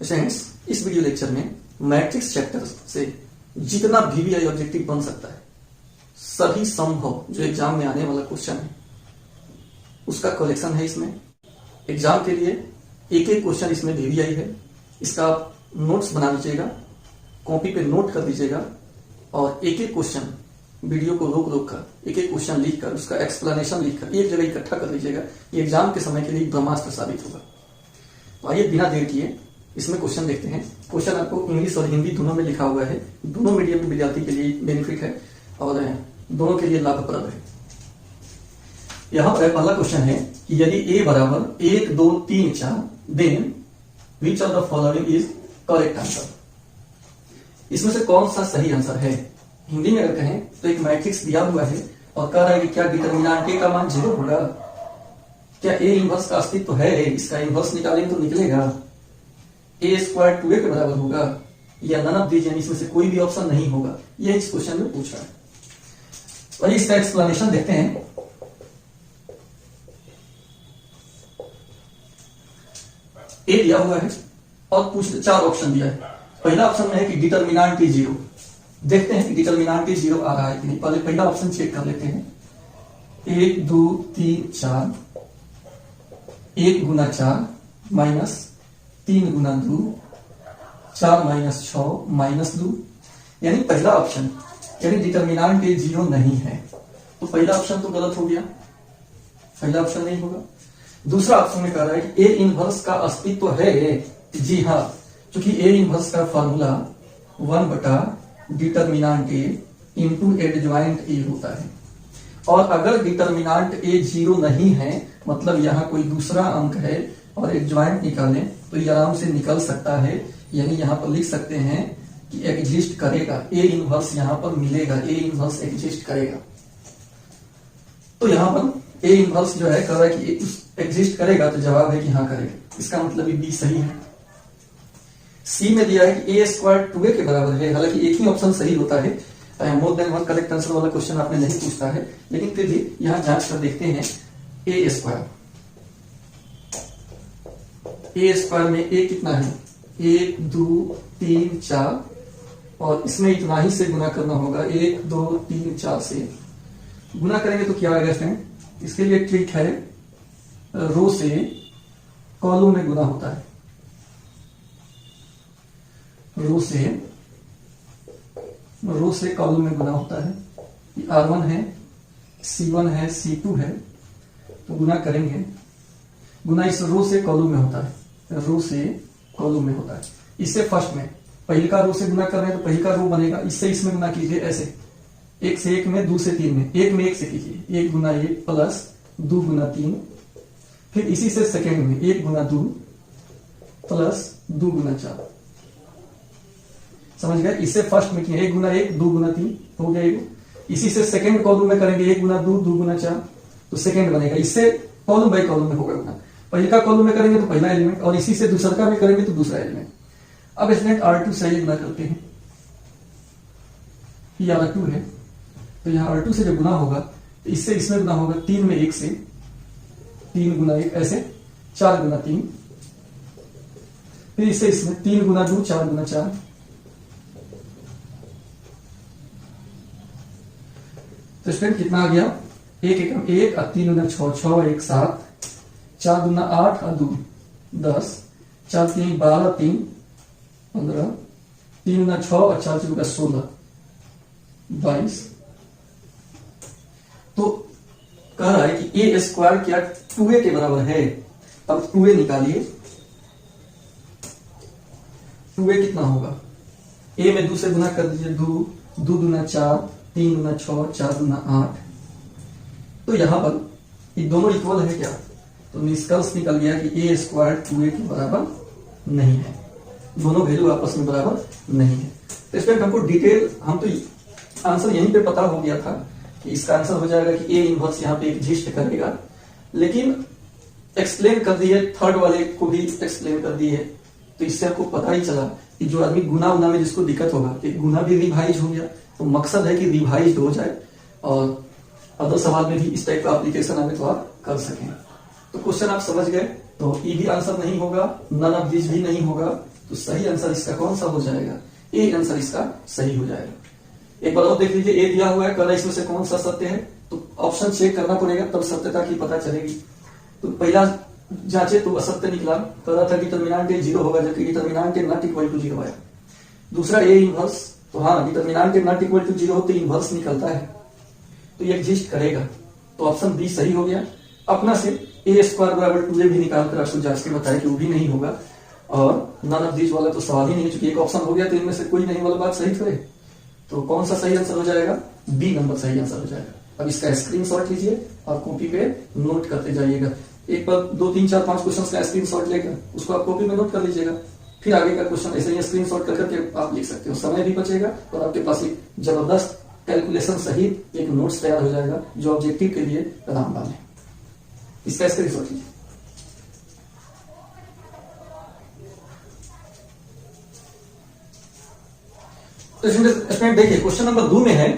Friends, इस video lecture में matrix chapter से जितना वीवीआई ऑब्जेक्टिव बन सकता है, सभी संभव जो एग्जाम में आने वाला क्वेश्चन है उसका कलेक्शन है। इसमें एग्जाम के लिए एक एक क्वेश्चन इसमें वीवीआई है। इसका आप नोट्स बना लीजिएगा, कॉपी पे नोट कर लीजिएगा और एक एक क्वेश्चन वीडियो को रोक रोक कर एक एक क्वेश्चन लिख कर उसका एक्सप्लेनेशन लिखकर एक जगह इकट्ठा कर लीजिएगा। ये एग्जाम के समय के लिए ब्रह्मास्त्र साबित होगा। तो आइए बिना देर किए इसमें क्वेश्चन देखते हैं। क्वेश्चन आपको इंग्लिश और हिंदी दोनों में लिखा हुआ है। दोनों मीडियम के विद्यार्थी के लिए बेनिफिट है और दोनों के लिए लाभप्रद है। यहाँ पर पहला क्वेश्चन है कि यदि a बराबर 1 2 3 4 then which of the following is correct answer. इसमें से कौन सा सही आंसर है। हिंदी में अगर कहें तो एक मैट्रिक्स दिया हुआ है और कह रहा है कि क्या डिटर्मिनेंट a का मान 0 होगा, क्या a इनवर्स का अस्तित्व है, इसका इनवर्स निकालेंगे तो निकलेगा, a स्क्वायर 2a के बराबर होगा या नन ऑफ दीज, इसमें से कोई भी ऑप्शन नहीं होगा। यह इस क्वेश्चन में पूछ रहा है। और इसका एक्सप्लेनेशन देखते हैं। ए दिया हुआ है और पूछ 4 ऑप्शन दिया है। पहला ऑप्शन में है कि डिटर्मिनेंट इज 0। देखते हैं कि डिटर्मिनेंट इज 0 आ रहा है कि नहीं। पहले पहला ऑप्शन चेक कर लेते हैं। 1 2 3 4 1 गुना 4 माइनस 3 गुना 2 4 माइनस 6 माइनस 2, यानी पहला ऑप्शन यानी डिटर्मिनेंट ए 0 नहीं है। तो पहला ऑप्शन तो गलत हो गया, पहला ऑप्शन नहीं होगा। दूसरा ऑप्शन में कह रहा है कि ए इनवर्स का अस्तित्व है। जी हाँ, क्योंकि ए इनवर्स का फॉर्मूला 1 बटा डिटर्मिनेंट ए इंटू एडजॉइंट ए होता है। और अगर डिटर्मिनेंट ए 0 नहीं है, मतलब यहाँ कोई दूसरा अंक है और एडजॉइंट निकालें तो ये आराम से निकल सकता है। यानी यहाँ पर लिख सकते हैं कि एग्जिस्ट करेगा, ए इनवर्स यहाँ पर मिलेगा, ए इनवर्स एग्जिस्ट करेगा। तो यहाँ पर ए इनवर्स जो है कह रहा है कि एग्जिस्ट करेगा, तो जवाब है कि हाँ करेगा। इसका मतलब बी सही है। सी में दिया है कि ए स्क्वायर 2a के बराबर है। हालांकि एक ही ऑप्शन सही होता है, more than one correct answer वाला क्वेश्चन आपने नहीं पूछता है, लेकिन फिर भी यहाँ जांच कर देखते हैं। ए स्क्वायर में ए कितना है, 1 2 3 4 और इसमें इतना ही से गुना करना होगा। 1 2 3 4 से गुना करेंगे तो क्या आएगा फ्रेंड। इसके लिए ट्रिक है, रो से कॉलम में गुना होता है। रो से कॉलम में गुना होता है। R1 है, C1 है, C2 है, तो गुना करेंगे। गुना इस रो से कॉलम में होता है, रो से कॉलम में होता है। इससे फर्स्ट में पहले का रो से गुना कर रहे हैं तो पहले का रो बनेगा। इससे इसमें गुना कीजिए ऐसे, 1 से 1 में, 2 से 3 में, 1 में 1 से कीजिए, 1 गुना 1 प्लस 2 गुना 3। फिर इसी से सेकेंड में 1 गुना 2 प्लस 2 गुना 4। समझ गए। इससे फर्स्ट में किया 1 गुना 1 2 गुना 3 हो गया ये। इसी से सेकेंड कॉलम में करेंगे 1 गुना 2 2 गुना 4, तो सेकेंड बनेगा। इससे कॉलम बाई कॉलम में होगा गुना। पहले का कॉलम में करेंगे तो पहला एलिमेंट और इसी से दूसरा का में करेंगे तो दूसरा एलिमेंट। अब इसमें R2 से गुना करते हैं। ये R2 है तो यहाँ R2 से जब गुना होगा तो इससे इसमें गुना होगा। 3 में 1 से 3 गुना 1 ऐसे 4 गुना 3, फिर इससे इसमें 3 गुना 2 4 गुना 4। तो स्टूडेंट कितना आ गया, 1 एकम 1 और 3 गुना 6 6 1 7, 4 गुना 8 और 2 10, 4 3 12 3 15, 3 गुना 6 और 4 4 16 22। तो कह रहा है कि ए स्क्वायर क्या 2a के बराबर है। अब 2a निकालिए। 2a कितना होगा, a में 2 से गुना कर दीजिए, 2 2 गुना 4 3 गुना 6 4 गुना 8। तो यहां पर ये दोनों इक्वल है क्या, तो निष्कर्ष निकल गया कि ए स्क्वायर 2a के बराबर नहीं है। दोनों वैल्यू आपस में बराबर नहीं है। तो इसमें हमको डिटेल, हम तो आंसर यहीं पे पता हो गया था कि इसका आंसर हो जाएगा कि ए इनवर्स यहाँ पे एग्जिस्ट करेगा, लेकिन एक्सप्लेन कर दिए, थर्ड वाले को भी एक्सप्लेन कर दिए। तो इससे आपको पता ही चला कि जो आदमी गुना उना में जिसको दिक्कत होगा, कि गुना भी रिवाइज हो गया, तो मकसद है कि रिवाइज हो जाए और अदर सवाल में भी इस टाइप का एप्लीकेशन आगे तो आप कर सकें। तो क्वेश्चन आप समझ गए। तो ई भी आंसर नहीं होगा, नन ऑफ दिस भी नहीं होगा, तो सही आंसर इसका कौन सा हो जाएगा? ए आंसर इसका सही हो जाएगा। एक बार और देख लीजिए, ए दिया हुआ है, कह रहा है इसमें से कौन सा सत्य है, तो ऑप्शन चेक करना पड़ेगा तब सत्यता की पता चलेगी। तो पहला जांचे तो असत्य निकला, कह रहा था डिटर्मिनेंट ए 0 होगा, जबकि determinant A not equal to 0 है। दूसरा ए इनवर्स, तो हाँ determinant A not equal to 0 हो तो इनवर्स निकलता है, तो ये एग्जिस्ट करेगा, तो ऑप्शन बी सही हो गया। अपना से ए स्क्वायर बराबर 2a भी निकाल कर आपको जांच के बताया कि वो भी नहीं होगा, और नन ऑफ दिस वाला तो सवाल ही नहीं, चूंकि एक ऑप्शन हो गया तो इनमें से कोई नहीं वाला बात सही थोड़े। तो कौन सा सही आंसर हो जाएगा? बी नंबर सही आंसर हो जाएगा। अब इसका स्क्रीनशॉट लीजिए और कॉपी पे नोट करते जाइएगा। एक बार 2 3 4 5 क्वेश्चन का स्क्रीनशॉट लेकर उसको आप कॉपी में नोट कर लीजिएगा, फिर आगे का क्वेश्चन ऐसे ही स्क्रीनशॉट करके आप लिख सकते हो, समय भी बचेगा और आपके पास एक जबरदस्त कैलकुलेशन सहित एक नोट्स तैयार हो जाएगा जो ऑब्जेक्टिव के लिए रामबान है। इसका स्क्रीनशॉट लीजिए। तो स्टूडेंट देखिए क्वेश्चन नंबर 2 में है,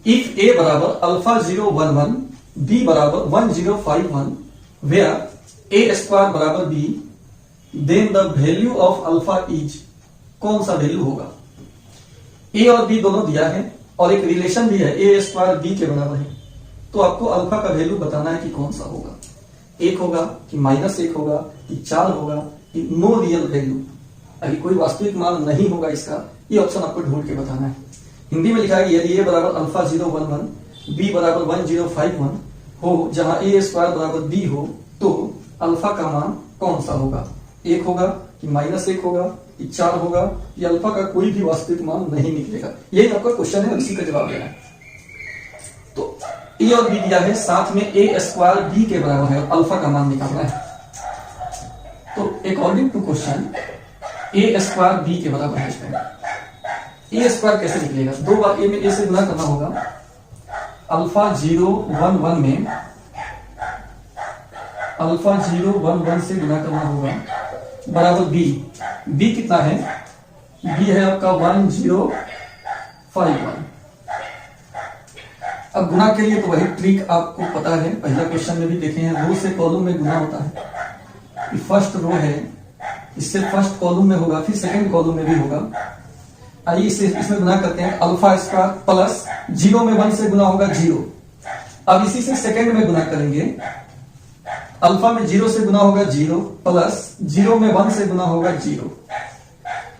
इफ ए बराबर अल्फा 011 बी बराबर 1051 वेयर ए स्क्वायर बराबर B, then the value of alpha is, कौन सा वैल्यू होगा? ए और बी दोनों दिया है और एक रिलेशन भी है, ए स्क्वायर बी के बराबर है, तो आपको अल्फा का वैल्यू बताना है कि कौन सा होगा, 1 होगा कि -1 होगा कि 4 होगा कि नो रियल वैल्यू, अभी कोई वास्तविक मान नहीं होगा इसका, ये ऑप्शन आपको ढूंढ के बताना है। हिंदी में लिखा है यदि ए बराबर अल्फा 011 बी बराबर 1051 हो, जहां ए स्क्वायर बराबर बी हो, तो अल्फा का मान कौन सा होगा? 1 होगा कि -1 होगा कि 4 होगा, ये अल्फा का कोई भी वास्तविक मान नहीं निकलेगा। यही आपका क्वेश्चन है, इसी का जवाब देना है। तो ए और बी दिया है, साथ में ए स्क्वायर बी के बराबर है, अल्फा का मान निकालना है। तो according to question A square B के बराबर है, ए स्क्वायर कैसे निकलेगा? 2 बार ए में ए से गुना करना होगा, अल्फा 011 में अल्फा 011 से गुना करना होगा बराबर बी, बी कितना है? बी है आपका 1051। अब गुना के लिए तो वही ट्रिक आपको पता है, पहला क्वेश्चन में भी देखे हैं, रो से कॉलम में गुना होता है। फर्स्ट रो है, इससे फर्स्ट कॉलम में होगा, फिर सेकंड कॉलम में भी होगा। आइए इसमें गुना करते हैं, अल्फा स्क्वायर प्लस 0 में 1 से गुना होगा 0। अब इसी से सेकंड में गुना करेंगे, अल्फा में 0 से गुना होगा 0 प्लस 0 में 1 से गुना होगा 0।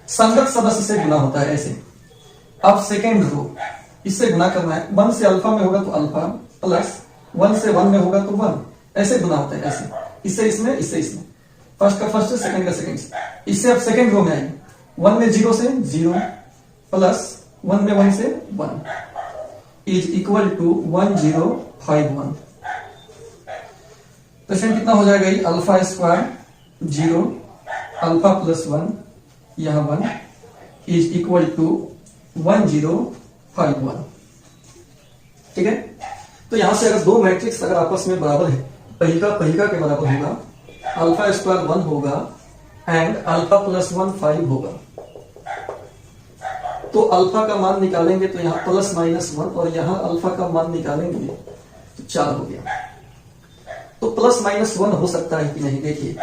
संगत सदस्य से गुना होता है ऐसे। अब सेकंड रो, इससे गुना करना है, 1 से अल्फा में होगा तो अल्फा प्लस 1 से 1 में होगा तो 1, ऐसे गुना होता है ऐसे, इससे इसमें, इससे इसमें, फर्स्ट का फर्स्ट से, सेकंड का सेकंड से। इससे अब सेकंड रो में आएंगे, 1 में 0 से 0 प्लस 1 में 1 से 1 इज इक्वल टू 1051। क्वेश्चन कितना हो जाएगा? ये अल्फा स्क्वायर 0 अल्फा प्लस 1 यहां 1 इज इक्वल टू 1051। ठीक है, तो यहां से अगर दो मैट्रिक्स अगर आपस में बराबर है, पहिका के बराबर होगा, अल्फा स्क्वायर 1 होगा एंड अल्फा प्लस 1 5 होगा, तो अल्फा का मान निकालेंगे तो यहां प्लस -1 और यहां अल्फा का मान निकालेंगे तो 4 हो गया। तो प्लस -1 हो सकता है कि नहीं? देखिए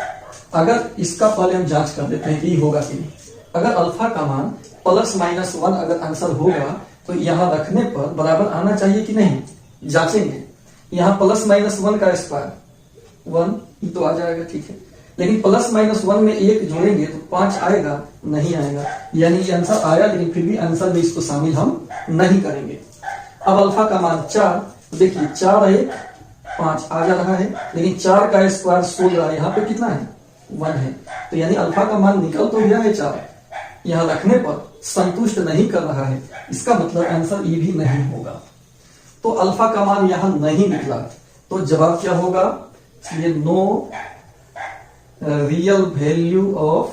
अगर इसका पहले हम जांच कर देते हैं कि होगा कि नहीं। अगर अल्फा का मान प्लस -1 अगर आंसर होगा तो यहां रखने पर बराबर आना चाहिए कि नहीं, जांचेंगे। यहां प्लस -1 का स्क्वायर 1 तो आ जाएगा, ठीक है, लेकिन प्लस -1 में 1 जोड़ेंगे तो 5 आएगा, नहीं आएगा, यानी ये आंसर आया, लेकिन फिर भी आंसर में इसको शामिल हम नहीं करेंगे। अब अल्फा का मान 4, देखिए 4 1 5 आ जा रहा है, लेकिन 4 का स्क्वायर 16, यहाँ पे कितना है? 1 है, तो यानी अल्फा का मान निकल तो गया है 4, यहाँ रखने पर संतुष्ट नहीं कर रहा है, इसका मतलब आंसर ये भी नहीं होगा। तो अल्फा का मान यहां नहीं निकला, तो जवाब क्या होगा? इसलिए no real value of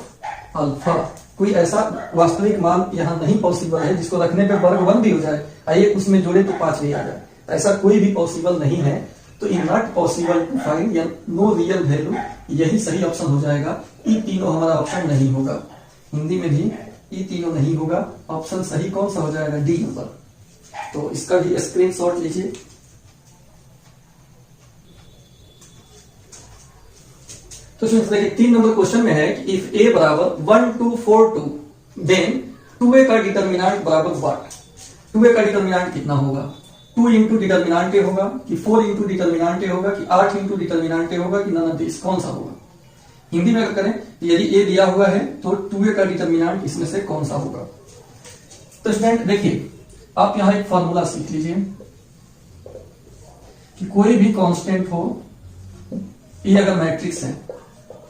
alpha, कोई ऐसा वास्तविक मान यहां नहीं पॉसिबल है जिसको रखने पे वर्ग 1 भी हो जाए, आइए उसमें जोड़े तो 5 भी आ जाए, ऐसा कोई भी पॉसिबल नहीं है। तो in not possible to find या नो रियल वैल्यू, यही सही ऑप्शन हो जाएगा। ई तीनों हमारा ऑप्शन नहीं होगा, हिंदी में भी ई तीनों नहीं होगा। ऑप्शन सही कौन सा हो जाएगा? D number. तो इसका भी स्क्रीनशॉट लीजिए। तो देखिए 3 नंबर क्वेश्चन में है कि इफ ए बराबर 1 2 4 2 देन 2a का डिटर्मिनेंट बराबर व्हाट। 2a का डिटर्मिनेंट कितना होगा? 2 इंटू डिटर्मिनेंट ए होगा कि 4 इंटू डिटर्मिनेंट ए होगा कि 8 इंटू डिटर्मिनेंट ए होगा कि नन ऑफ दिस, कौन सा होगा? हिंदी में अगर करें तो यदि ए दिया हुआ है तो 2a का डिटर्मिनेंट इसमें से कौन सा होगा? तो स्टूडेंट देखिए आप यहां एक फॉर्मूला सीख लीजिए कि कोई भी कांस्टेंट हो, ए अगर मैट्रिक्स है,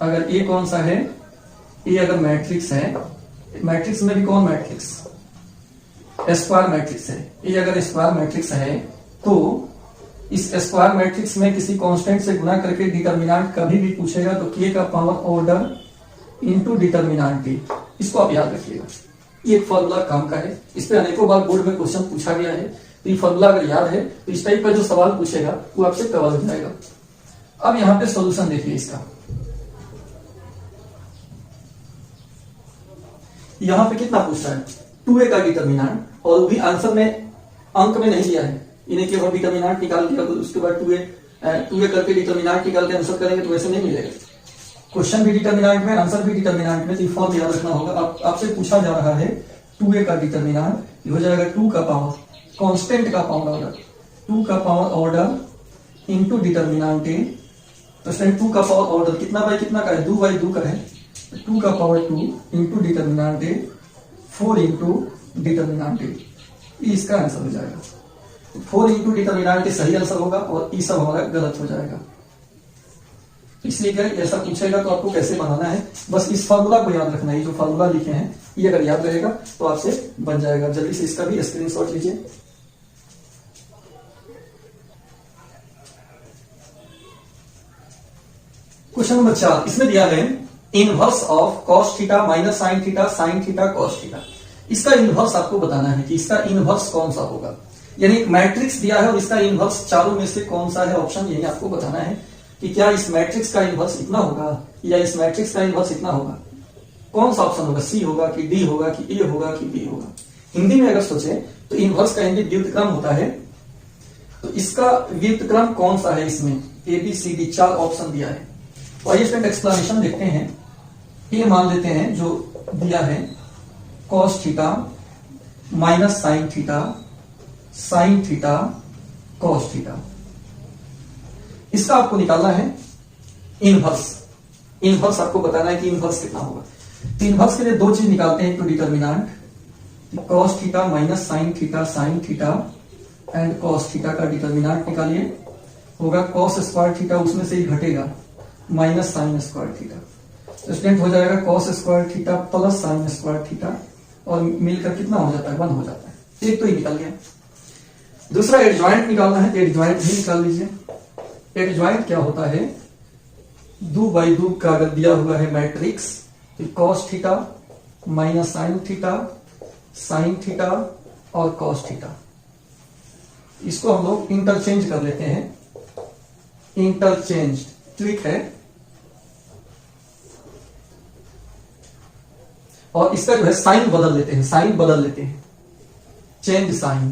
अगर ए कौन सा है, ए अगर मैट्रिक्स है, मैट्रिक्स में भी कौन मैट्रिक्स? स्क्वायर मैट्रिक्स है। ए अगर स्क्वायर मैट्रिक्स है तो इस स्क्वायर मैट्रिक्स में किसी कांस्टेंट से गुणा करके डिटर्मिनेंट कभी भी पूछेगा तो के का power order into determinant T, इसको आप याद रखिएगा। ये एक फॉर्मूला काम का है, इस पे अनेकों बार बोर्ड में क्वेश्चन पूछा गया है, तो ये फॉर्मूला अगर याद है तो इस टाइप का जो सवाल पूछेगा वो आपसे कवर हो जाएगा। अब यहां पे सॉल्यूशन देखिए इसका, यहां पे कितना पूछता है? 2a का डिटर्मिनेंट, और वो भी आंसर में अंक में नहीं दिया है, इन्हें केवल डिटर्मिनेंट निकाल दिया तो उसके बाद 2a करके डिटर्मिनेंट निकाल के आंसर करेंगे तो वैसे नहीं मिलेगा। क्वेश्चन भी डिटर्मिनेंट में, आंसर भी डिटर्मिनेंट में, तो फॉर्म याद रखना होगा। आपसे पूछा जा रहा है 2a का डिटर्मिनेंट हो जाएगा 2 का पावर कांस्टेंट का पावर ऑर्डर, 2 का पावर ऑर्डर इनटू डिटर्मिनेंट ए। तो स्टूडेंट 2 का पावर ऑर्डर कितना बाई कितना का है? 2 बाई 2 का है, 2 का पावर 2 इंटू डिटर्मिनेंट ए 4 इंटू डिटर्मिनेंट ए, इसका आंसर हो जाएगा। 4 इंटू डिटर्मिनेंट ए सही आंसर होगा और ई सब हमारा गलत हो जाएगा। इसलिए क्या ऐसा पूछेगा तो आपको कैसे बनाना है, बस इस फार्मूला को याद रखना है। जो फार्मूला लिखे हैं ये अगर याद रहेगा तो आपसे बन जाएगा। जल्दी से इसका भी स्क्रीनशॉट लीजिए। क्वेश्चन नंबर 4 इसमें दिया है inverse of cos theta minus sine theta sine theta cos theta. इसका इनवर्स आपको बताना है कि इसका इनवर्स कौन सा होगा, यानी एक मैट्रिक्स दिया है और इसका इनवर्स चारों में से कौन सा है ऑप्शन, यही आपको बताना है कि क्या इस मैट्रिक्स का इनवर्स इतना होगा या इस मैट्रिक्स का इनवर्स इतना होगा। कौन सा ऑप्शन होगा? सी होगा कि डी होगा कि ए होगा कि बी होगा। हिंदी में अगर सोचे तो इनवर्स का हिंदी व्युत्क्रम होता है, तो इसका व्युत्क्रम कौन सा है? इसमें A B C D 4 option दिया है। तो आइए स्टूडेंट एक्सप्लेनेशन देखते हैं। ये मान लेते हैं जो दिया है cos theta minus sine theta sine theta cos theta, इसका आपको निकालना है इनवर्स। इनवर्स आपको बताना है कि इनवर्स कितना होगा। तो इनवर्स के लिए दो चीज निकालते हैं, एक तो determinant cos theta minus sine theta and cos theta का डिटर्मिनेंट निकालिए, होगा कॉस स्क्वायर थीटा, उसमें से ही घटेगा माइनस साइन स्क्वायर थीटा। तो स्टूडेंट हो जाएगा cos square theta plus sine square theta, और मिलकर कितना हो जाता है? 1 हो जाता है। एक तो ही निकल गया। दूसरा एडजॉइंट निकालना है, एडजॉइंट भी निकाल लीजिए। एडजॉइंट क्या होता है? 2 बाई 2 का अगर दिया हुआ है मैट्रिक्स, तो cos theta minus sign theta और कॉस थीटा, इसको हम लोग इंटरचेंज कर लेते हैं। इंटरचेंज ट्रिक है, और इसका जो है साइन बदल लेते हैं, साइन बदल लेते हैं, चेंज साइन।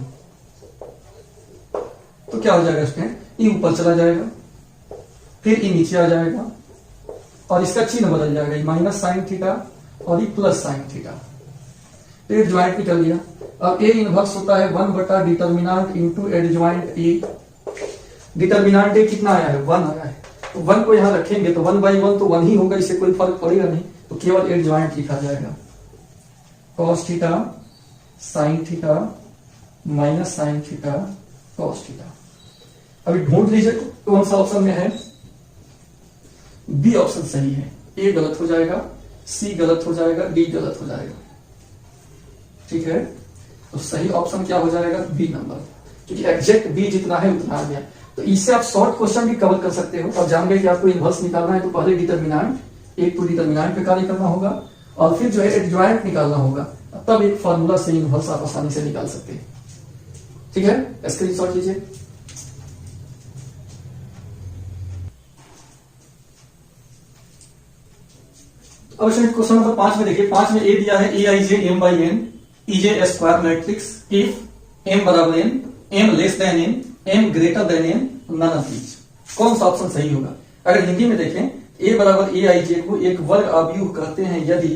तो क्या हो जाएगा स्टूडेंट? ये ऊपर चला जाएगा, फिर ये नीचे आ जाएगा, और इसका चिन्ह बदल जाएगा, ये माइनस साइन थीटा और ये प्लस साइन थीटा। तो एडजॉइंट निकल गया। अब ए इनवर्स होता है 1 बटा determinant into adjoint A. Determinant A कितना आया है? 1 आया है, तो 1 को यहां रखेंगे तो 1 बाई 1 तो 1 ही होगा, इससे कोई फर्क पड़ेगा नहीं, तो केवल एडजॉइंट लिखा जाएगा cos theta sine theta minus sine theta cos theta. अभी ढूंढ लीजिए कौन सा ऑप्शन में है। बी ऑप्शन सही है, ए गलत हो जाएगा, सी गलत हो जाएगा, डी गलत हो जाएगा। ठीक है, तो सही ऑप्शन क्या हो जाएगा? बी नंबर, क्योंकि एग्जैक्ट बी जितना है उतना आ गया। तो इससे आप शॉर्ट क्वेश्चन भी कवर कर सकते हो। और जान गए कि आपको इनवर्स निकालना है तो पहले डिटर्मिनेंट, एक तो डिटर्मिनेंट पे कार्य करना होगा और फिर जो है एडजॉइंट निकालना होगा, तब एक फॉर्मूला से इनवर्स आप आसानी से निकाल सकते हैं। ठीक है, स्क्रीनशॉट लीजिए। अब क्वेश्चन नंबर 5 में देखिए, 5 में ए दिया है A I J M by N is square matrix if M बराबर N, M less than N, M greater than N, none of these. कौन सा ऑप्शन सही होगा? अगर हिंदी में देखें ए बराबर ए आई जे को एक वर्ग आव्यूह कहते हैं यदि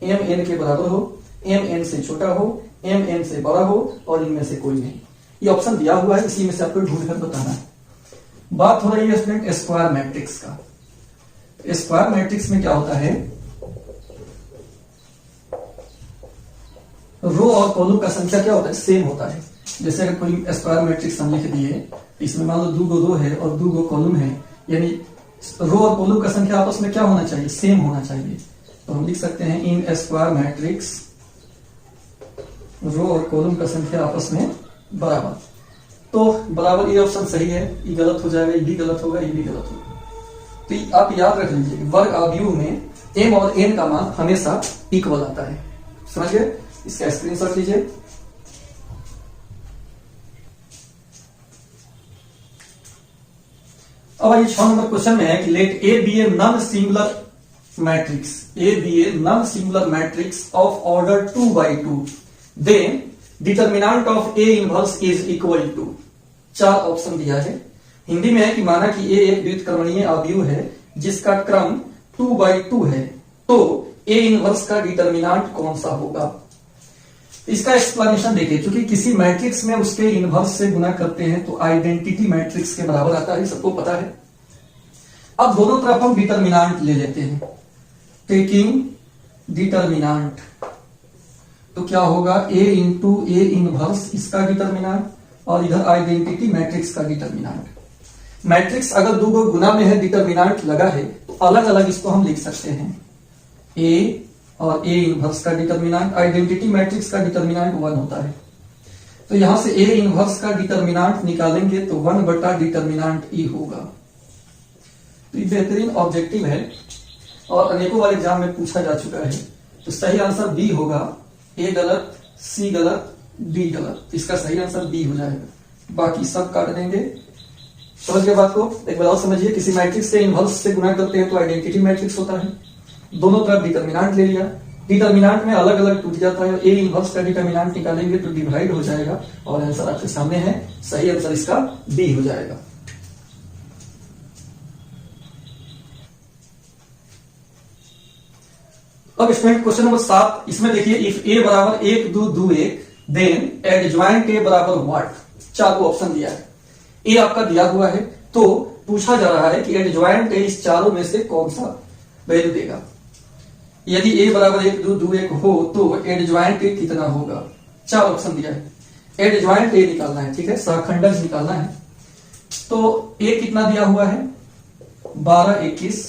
एम एन के बराबर हो, एम एन से छोटा हो, एम एन से बड़ा हो और इनमें से कोई नहीं। ये ऑप्शन दिया हुआ है, इसी में से आपको ढूंढ कर बताना है। बात हो रही है स्टूडेंट स्क्वायर मैट्रिक्स का। स्क्वायर मैट्रिक्स में क्या होता है, रो और कॉलम का संख्या क्या होता है, सेम होता है। जैसे अगर कोई स्क्वायर मैट्रिक्स हम लिख दिए, इसमें मान लो 2 गो रो है और 2 गो कॉलम है, यानी रो और कॉलम का संख्या आपस में क्या होना चाहिए, सेम होना चाहिए। तो हम लिख सकते हैं इन स्क्वायर मैट्रिक्स रो और कॉलम का संख्या आपस में बराबर। तो बराबर ये ऑप्शन सही है, ये गलत हो जाएगा, ये भी गलत होगा, ये भी गलत होगा। तो आप याद रख लीजिए वर्ग आव्यूह में m और n का मान हमेशा इक्वल आता है। समझ गए? इसका स्क्रीनशॉट लीजिए। अब आइए 6 नंबर क्वेश्चन में है कि let A B A non singular matrix, A B A non singular matrix of order 2x2, then determinant of A inverse is equal to. 4 option दिया है। हिंदी में है कि माना कि ए एक व्युत्क्रमणीय आव्यूह है जिसका क्रम 2x2 है, तो ए इनवर्स का डिटर्मिनेंट कौन सा होगा। इसका एक्सप्लेनेशन देखिए, क्योंकि किसी मैट्रिक्स में उसके इनवर्स से गुना करते हैं तो आइडेंटिटी मैट्रिक्स के बराबर आता है, सबको पता है। अब दोनों तरफ हम डिटर्मिनेंट ले लेते हैं, टेकिंग डिटर्मिनेंट, तो क्या होगा a इंटू ए इनवर्स इसका डिटर्मिनेंट और इधर आइडेंटिटी मैट्रिक्स का डिटर्मिनेंट। मैट्रिक्स अगर 2 गो गुना में है, डिटर्मिनेंट लगा है, तो अलग अलग इसको हम लिख सकते हैं। a और ए इनवर्स का डिटर्मिनेंट, आइडेंटिटी मैट्रिक्स का डिटर्मिनेंट 1 होता है। तो यहां से ए इनवर्स का डिटर्मिनेंट निकालेंगे तो 1 बटा डिटर्मिनेंट ई होगा। तो ये बेहतरीन ऑब्जेक्टिव है और अनेकों बार एग्जाम में पूछा जा चुका है। तो सही आंसर बी होगा। ए गलत, सी गलत, डी गलत, इसका सही आंसर बी हो जाएगा। बाकी सब काट देंगे। समझ गए बात को? एक बार और समझिए, किसी मैट्रिक्स से इनवर्स से गुना करते हैं तो आइडेंटिटी मैट्रिक्स होता है। दोनों तरफ डिटर्मिनेंट ले लिया, डिटर्मिनेंट में अलग अलग टूट जाता है, ए इनवर्स का डिटर्मिनेंट निकालेंगे तो डिवाइड हो जाएगा और आंसर आपके सामने है। सही आंसर इसका बी हो जाएगा। अब स्टूडेंट क्वेश्चन नंबर 7, इसमें देखिए इफ ए बराबर 1 2 2 1 देन एडजॉइंट ए बराबर व्हाट। 4 ऑप्शन दिया है, ए आपका दिया हुआ है, तो पूछा जा रहा है कि एडजॉइंट ए इस चारों में से कौन सा वैल्यू देगा। यदि a बराबर 1 2 2 1 हो तो एडजॉइंट ए कितना होगा। 4 ऑप्शन दिया है, एडजॉइंट ए निकालना है, ठीक है, सहखंडक निकालना है। तो a कितना दिया हुआ है 12 21।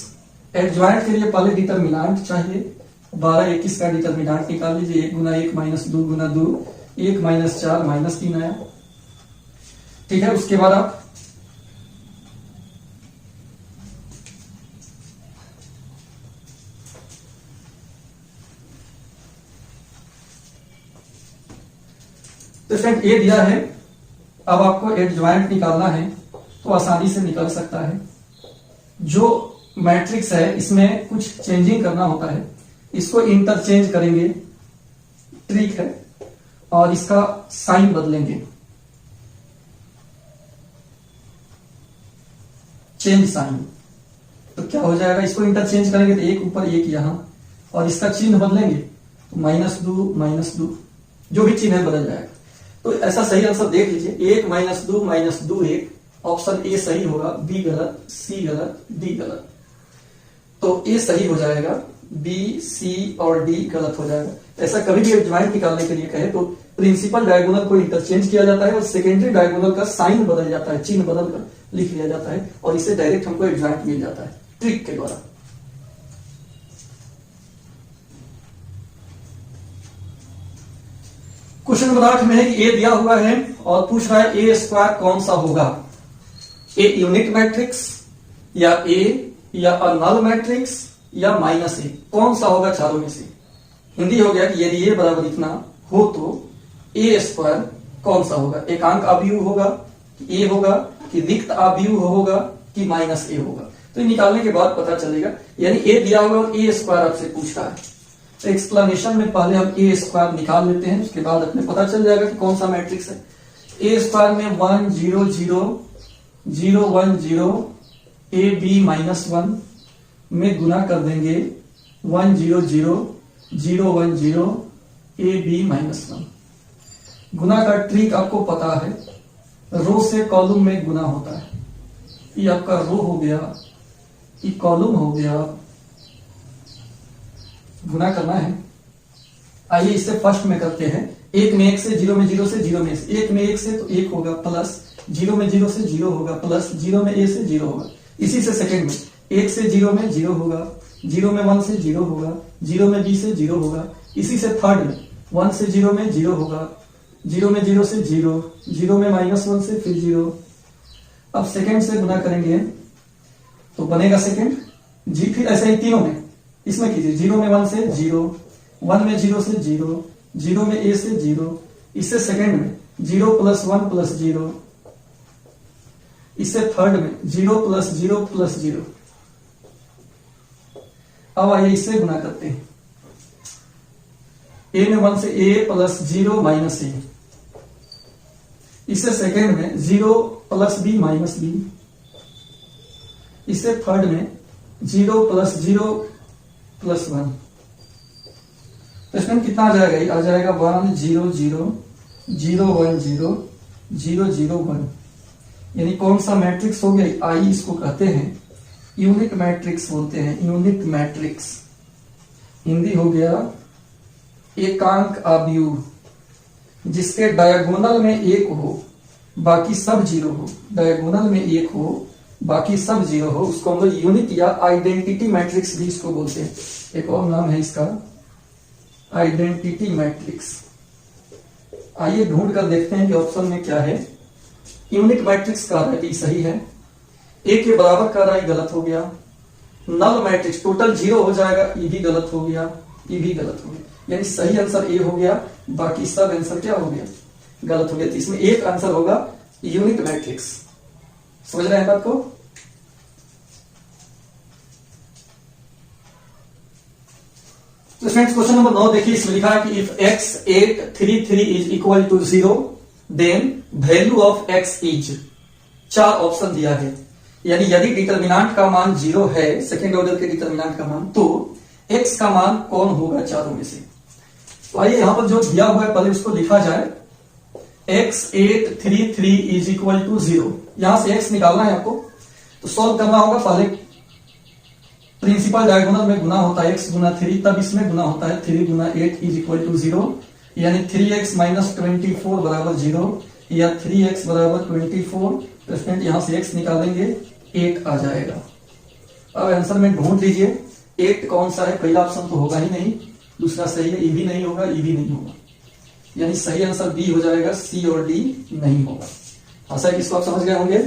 एडजॉइंट के लिए पहले डिटर्मिनेंट चाहिए, 12 21 का डिटर्मिनेंट निकाल लीजिए। 1 गुना 1 माइनस 2 गुना 2, 1 माइनस 4 माइनस 3 आया, ठीक है। उसके बाद आप तो फ्रेंड ए दिया है, अब आपको एडजॉइंट निकालना है तो आसानी से निकल सकता है। जो मैट्रिक्स है इसमें कुछ चेंजिंग करना होता है, इसको इंटरचेंज करेंगे, ट्रिक है, और इसका साइन बदलेंगे, चेंज साइन। तो क्या हो जाएगा, इसको इंटरचेंज करेंगे तो 1 ऊपर 1 यहां, और इसका चिन्ह बदलेंगे तो -2 जो भी चिन्ह है बदल जाएगा। तो ऐसा सही आंसर देख लीजिए, 1 -2 1, ऑप्शन ए सही होगा, बी गलत, सी गलत, डी गलत। तो ए सही हो जाएगा, बी सी और डी गलत हो जाएगा। ऐसा कभी भी एडजॉइंट निकालने के लिए कहे तो प्रिंसिपल डायगोनल को इंटरचेंज किया जाता है और सेकेंडरी डायगोनल का साइन बदल जाता है, चिन्ह बदल कर लिख लिया जाता है और इससे डायरेक्ट हमको एडजॉइंट मिल जाता है ट्रिक के द्वारा। क्वेश्चन नंबर 8 में है कि ए दिया हुआ है और पूछ रहा है ए स्क्वायर कौन सा होगा। ए यूनिट मैट्रिक्स या ए या नल मैट्रिक्स या -a, कौन सा होगा चारों में से। हिंदी हो गया कि यदि ए बराबर इतना हो तो ए स्क्वायर कौन सा होगा, एकांक आव्यूह होगा कि ए होगा कि रिक्त आव्यूह होगा कि -a होगा। तो निकालने के बाद पता चलेगा, यानी ए दिया हुआ और ए स्क्वायर आपसे पूछ रहा है। तो एक्सप्लेनेशन में पहले हम ए स्क्वायर निकाल लेते हैं, उसके बाद अपने पता चल जाएगा कि कौन सा मैट्रिक्स है। ए स्क्वायर में 1 0 0 0 1 0 ए बी -1 में गुना कर देंगे 1 0 0 0 1 0 ए बी माइनस 1। गुना का ट्रिक आपको पता है, रो से कॉलम में गुना होता है। ये आपका रो हो गया, ये कॉलम हो गया, गुना करना है। आइए इससे फर्स्ट में करते हैं। एक में एक से, जीरो में जीरो से, जीरो में से, एक में एक से तो एक होगा प्लस, जीरो में जीरो से जीरो होगा प्लस, जीरो में ए से जीरो होगा। इसी से सेकंड में एक से जीरो में जीरो होगा, जीरो में 1 से जीरो होगा, जीरो में बी से जीरो होगा। इसी से थर्ड में 1 से जीरो में जीरो होगा, जीरो में जीरो से जीरो, जीरो में -1 से फिर जीरो। अब सेकंड से गुना करेंगे तो बनेगा सेकंड जी। फिर ऐसे ही तीनों में, इसमें कीजिए, जीरो में 1 से जीरो, 1 में जीरो से जीरो, जीरो में ए से जीरो। इससे सेकंड में 0 + 1 + 0, इससे थर्ड में 0 + 0 + 0। अब आइए इससे गुना करते हैं। ए में 1 से a + 0 - a, इससे सेकंड में 0 + b - b, इससे थर्ड में 0 + 0 + 1। तो इसमें कितना आ जाएगा? ये आ जाएगा 1 0 0 0 1 0 0 0 1। यानी कौन सा मैट्रिक्स हो गया? आई इसको कहते हैं यूनिट मैट्रिक्स बोलते हैं, यूनिट मैट्रिक्स। हिंदी हो गया एकांक आव्यूह, जिसके डायगोनल में एक हो बाकी सब जीरो हो, डायगोनल में एक हो बाकी सब जीरो हो, उसको हम लोग यूनिट या आइडेंटिटी मैट्रिक्स भी इसको बोलते हैं। एक और नाम है इसका आइडेंटिटी मैट्रिक्स। आइए ढूंढ कर देखते हैं कि ऑप्शन में क्या है। यूनिट मैट्रिक्स कह रहा है कि सही है, ए के बराबर कह रहा है, गलत हो गया। नल मैट्रिक्स टोटल जीरो हो जाएगा, ये भी गलत हो गया, ये भी गलत हो गया। यानी सही आंसर ए हो गया, बाकी सब आंसर क्या हो गया? गलत हो गया। तो इसमें एक आंसर होगा यूनिट मैट्रिक्स। समझ रहे हैं बात को? तो फ्रेंड्स क्वेश्चन नंबर 9 देखिए, इसमें लिखा है कि if x 8 3 3 is equal to 0 then value of x is. 4 option दिया है, यानी यदि डिटर्मिनेंट का मान 0 है, सेकेंड ऑर्डर के डिटर्मिनेंट का मान, तो x का मान कौन होगा चारों में से? तो आइए यहां पर जो दिया हुआ है पहले उसको लिखा जाए। x 8 3 3 इज इक्वल टू 0, यहां से x निकालना है आपको, तो सॉल्व करना होगा। पहले प्रिंसिपल डायगोनल में गुना होता है x × 3, तब इसमें गुना होता है 3 × 8 इज इक्वल टू 0, यानी 3x - 24 = 0 या 3x = 24। तो स्टूडेंट यहां से x निकालेंगे, 8 आ जाएगा। अब आंसर में ढूंढ लीजिए 8 कौन सा है। पहला ऑप्शन तो होगा ही नहीं, दूसरा सही है, ये भी नहीं होगा, ये भी नहीं होगा, यानी सही आंसर बी हो जाएगा, सी और डी नहीं होगा। आशा है कि इसको आप समझ गए होंगे।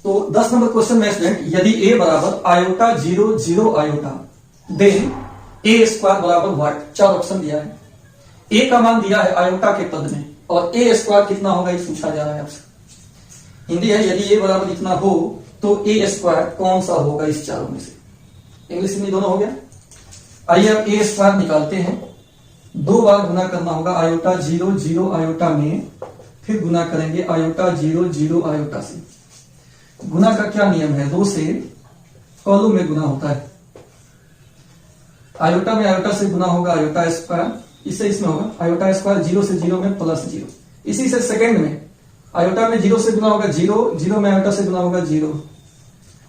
तो 10 नंबर क्वेश्चन में स्टूडेंट, यदि a बराबर आयोटा 0 0 आयोटा देन a² बराबर व्हाट? 4 ऑप्शन दिया है। a का मान दिया है आयोटा के पद में, और a² कितना होगा ये पूछा जा रहा है आपसे। हिंदी है, यदि a बराबर इतना हो तो a² कौन सा होगा इस चारों में से? इंग्लिश में दोनों हो गया। आइए अब a² निकालते हैं। 2 बार गुना करना होगा आयोटा 0 0 आयोटा में, फिर गुना करेंगे आयोटा 0 0 आयोटा से। गुना का क्या नियम है? रो से कॉलम में गुना होता है। आयोटा में आयोटा से गुना होगा आयोटा², इससे इसमें होगा आयोटा², 0 से 0 में +0। इसी से सेकंड में आयोटा में 0 से गुना होगा 0, 0 में आयोटा से गुना होगा 0।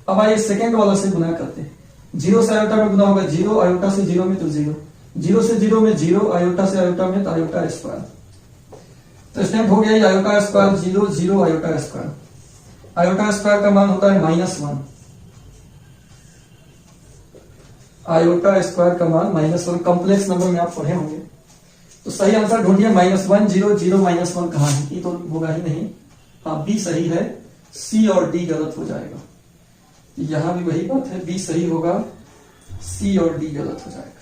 अब आइए सेकंड वाला से गुना करते हैं। 0 से आयोटा में गुना होगा 0, आयोटा से 0 में तो 0, 0 से 0 में 0, आयोटा से आयोटा में तो आयोटा²। तो स्टेप हो गया आयोटा² 0 0 आयोटा²। आयोटा² का मान होता है -1, आयोटा² का मान -1। कॉम्प्लेक्स नंबर में आप पढ़े होंगे। तो सही आंसर ढूंढिए, -1 0 0 -1 कहां है? ये तो होगा ही नहीं। हाँ, बी सही है, सी और डी गलत हो जाएगा। यहां भी वही बात है, बी सही होगा, सी और डी गलत हो जाएगा।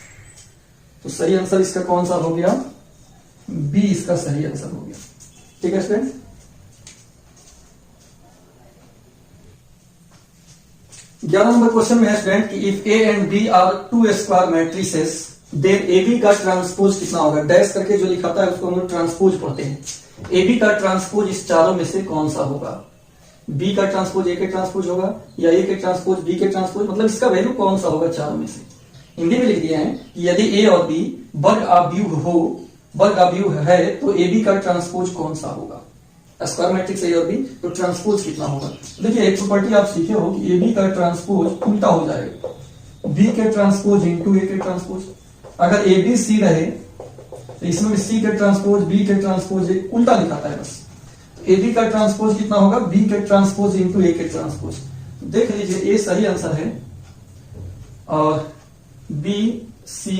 तो सही आंसर इसका कौन सा हो गया? बी इसका सही आंसर हो गया। ठीक है स्टूडेंट। ग्यारह नंबर क्वेश्चन में है स्टूडेंट कि if A and B are 2 square matrices then A B का ट्रांसपोज कितना होगा? डैश करके जो लिखाता है उसको हम लोग ट्रांसपोज पढ़ते हैं। ए बी का ट्रांसपोज इस चारों में से कौन सा होगा? बी का ट्रांसपोज ए के ट्रांसपोज होगा या ए के ट्रांसपोज बी के ट्रांसपोज, मतलब इसका वैल्यू कौन सा होगा चारों में से। हिंदी में लिख दिया है कि यदि ए और बी वर्ग आव्यूह है तो ए बी का ट्रांसपोज कौन सा होगा। स्क्वायर मैट्रिक्स ए और बी तो ट्रांसपोज कितना होगा। देखिए एक प्रॉपर्टी आप सीखे हो कि ए बी का ट्रांसपोज उल्टा हो जाएगा, बी के ट्रांसपोज इंटू ए के ट्रांसपोज। अगर ए बी सी रहे तो इसमें सी के ट्रांसपोज बी के ट्रांसपोज उल्टा लिखाता है बस। तो ए बी का ट्रांसपोज कितना होगा, बी के ट्रांसपोज इंटू ए के ट्रांसपोज। तो देख लीजिए ए सही आंसर है और बी सी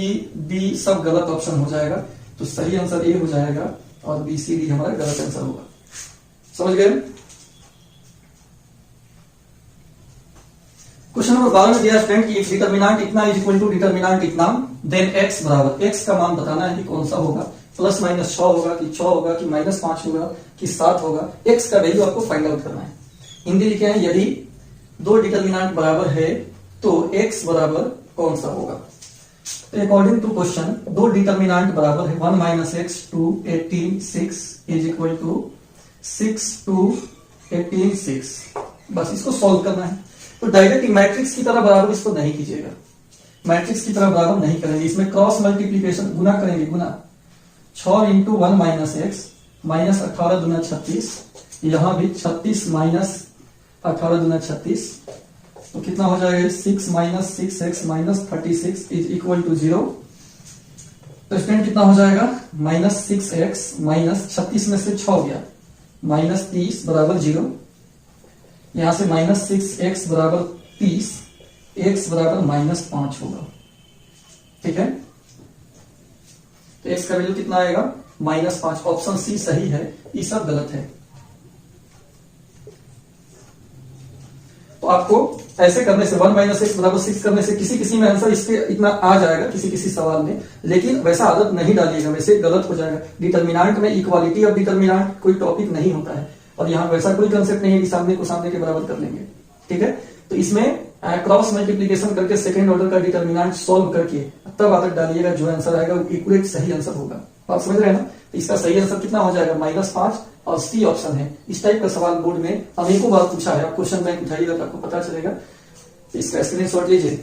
डी सब गलत ऑप्शन हो जाएगा, तो सही आंसर ए हो जाएगा और बी सी डी हमारा गलत आंसर होगा। समझ गए। क्वेश्चन नंबर 12 में दिया स्टूडेंट कि डिटर्मिनेंट इतना इज इक्वल टू डिटर्मिनेंट इतना, देन एक्स बराबर, एक्स का मान बताना है कि कौन सा होगा, प्लस माइनस 6 होगा कि 6 होगा कि -5 होगा कि 7 होगा। एक्स का वैल्यू आपको फाइंड आउट करना है। हिंदी लिखे हैं यदि दो डिटर्मिनेंट बराबर है तो एक्स बराबर कौन सा होगा। तो अकॉर्डिंग टू क्वेश्चन दो डिटर्मिनेंट बराबर है 1 minus x 2 18 6 is equal to 6 2 18 6। बस इसको सॉल्व करना है। तो डायरेक्ट मैट्रिक्स की तरह बराबर इसको नहीं कीजिएगा, मैट्रिक्स की तरह बराबर नहीं करेंगे, इसमें क्रॉस मल्टीप्लीकेशन गुना करेंगे, गुना 6 इंटू 1 माइनस एक्स माइनस 18 दूना 36, यहां भी 36 माइनस 18 दूना 36, तो कितना हो जाएगा 6 minus 6x minus 36 is equal to 0। तो स्टूडेंट कितना हो जाएगा -6x माइनस 36 में से 6 गया -30 बराबर 0, यहां से -6x बराबर 30, x बराबर -5 होगा। ठीक है, तो x का वैल्यू कितना आएगा -5। ऑप्शन सी सही है, ये सब गलत है। तो आपको ऐसे करने से 1 माइनस एक्स बराबर 6 करने से किसी किसी में आंसर इसके इतना आ जाएगा, किसी किसी सवाल में, लेकिन वैसा आदत नहीं डालिएगा, वैसे गलत हो जाएगा। डिटर्मिनेंट में इक्वालिटी ऑफ डिटर्मिनेंट कोई टॉपिक नहीं होता है और यहाँ वैसा कोई कंसेप्ट नहीं है कि सामने को सामने के बराबर कर लेंगे। ठीक है, तो इसमें क्रॉस मल्टीप्लीकेशन करके सेकंड ऑर्डर का डिटर्मिनेंट सॉल्व करके तब आदत डालिएगा, जो आंसर आएगा वो इक्वलेट सही आंसर होगा। आप समझ रहे हैं ना। तो इसका सही आंसर कितना हो जाएगा -5 और सी ऑप्शन है। इस टाइप का सवाल बोर्ड में अनेकों बार पूछा है, आप क्वेश्चन बैंक उठाइएगा तो आपको पता चलेगा। इसका स्क्रीनशॉट लीजिए।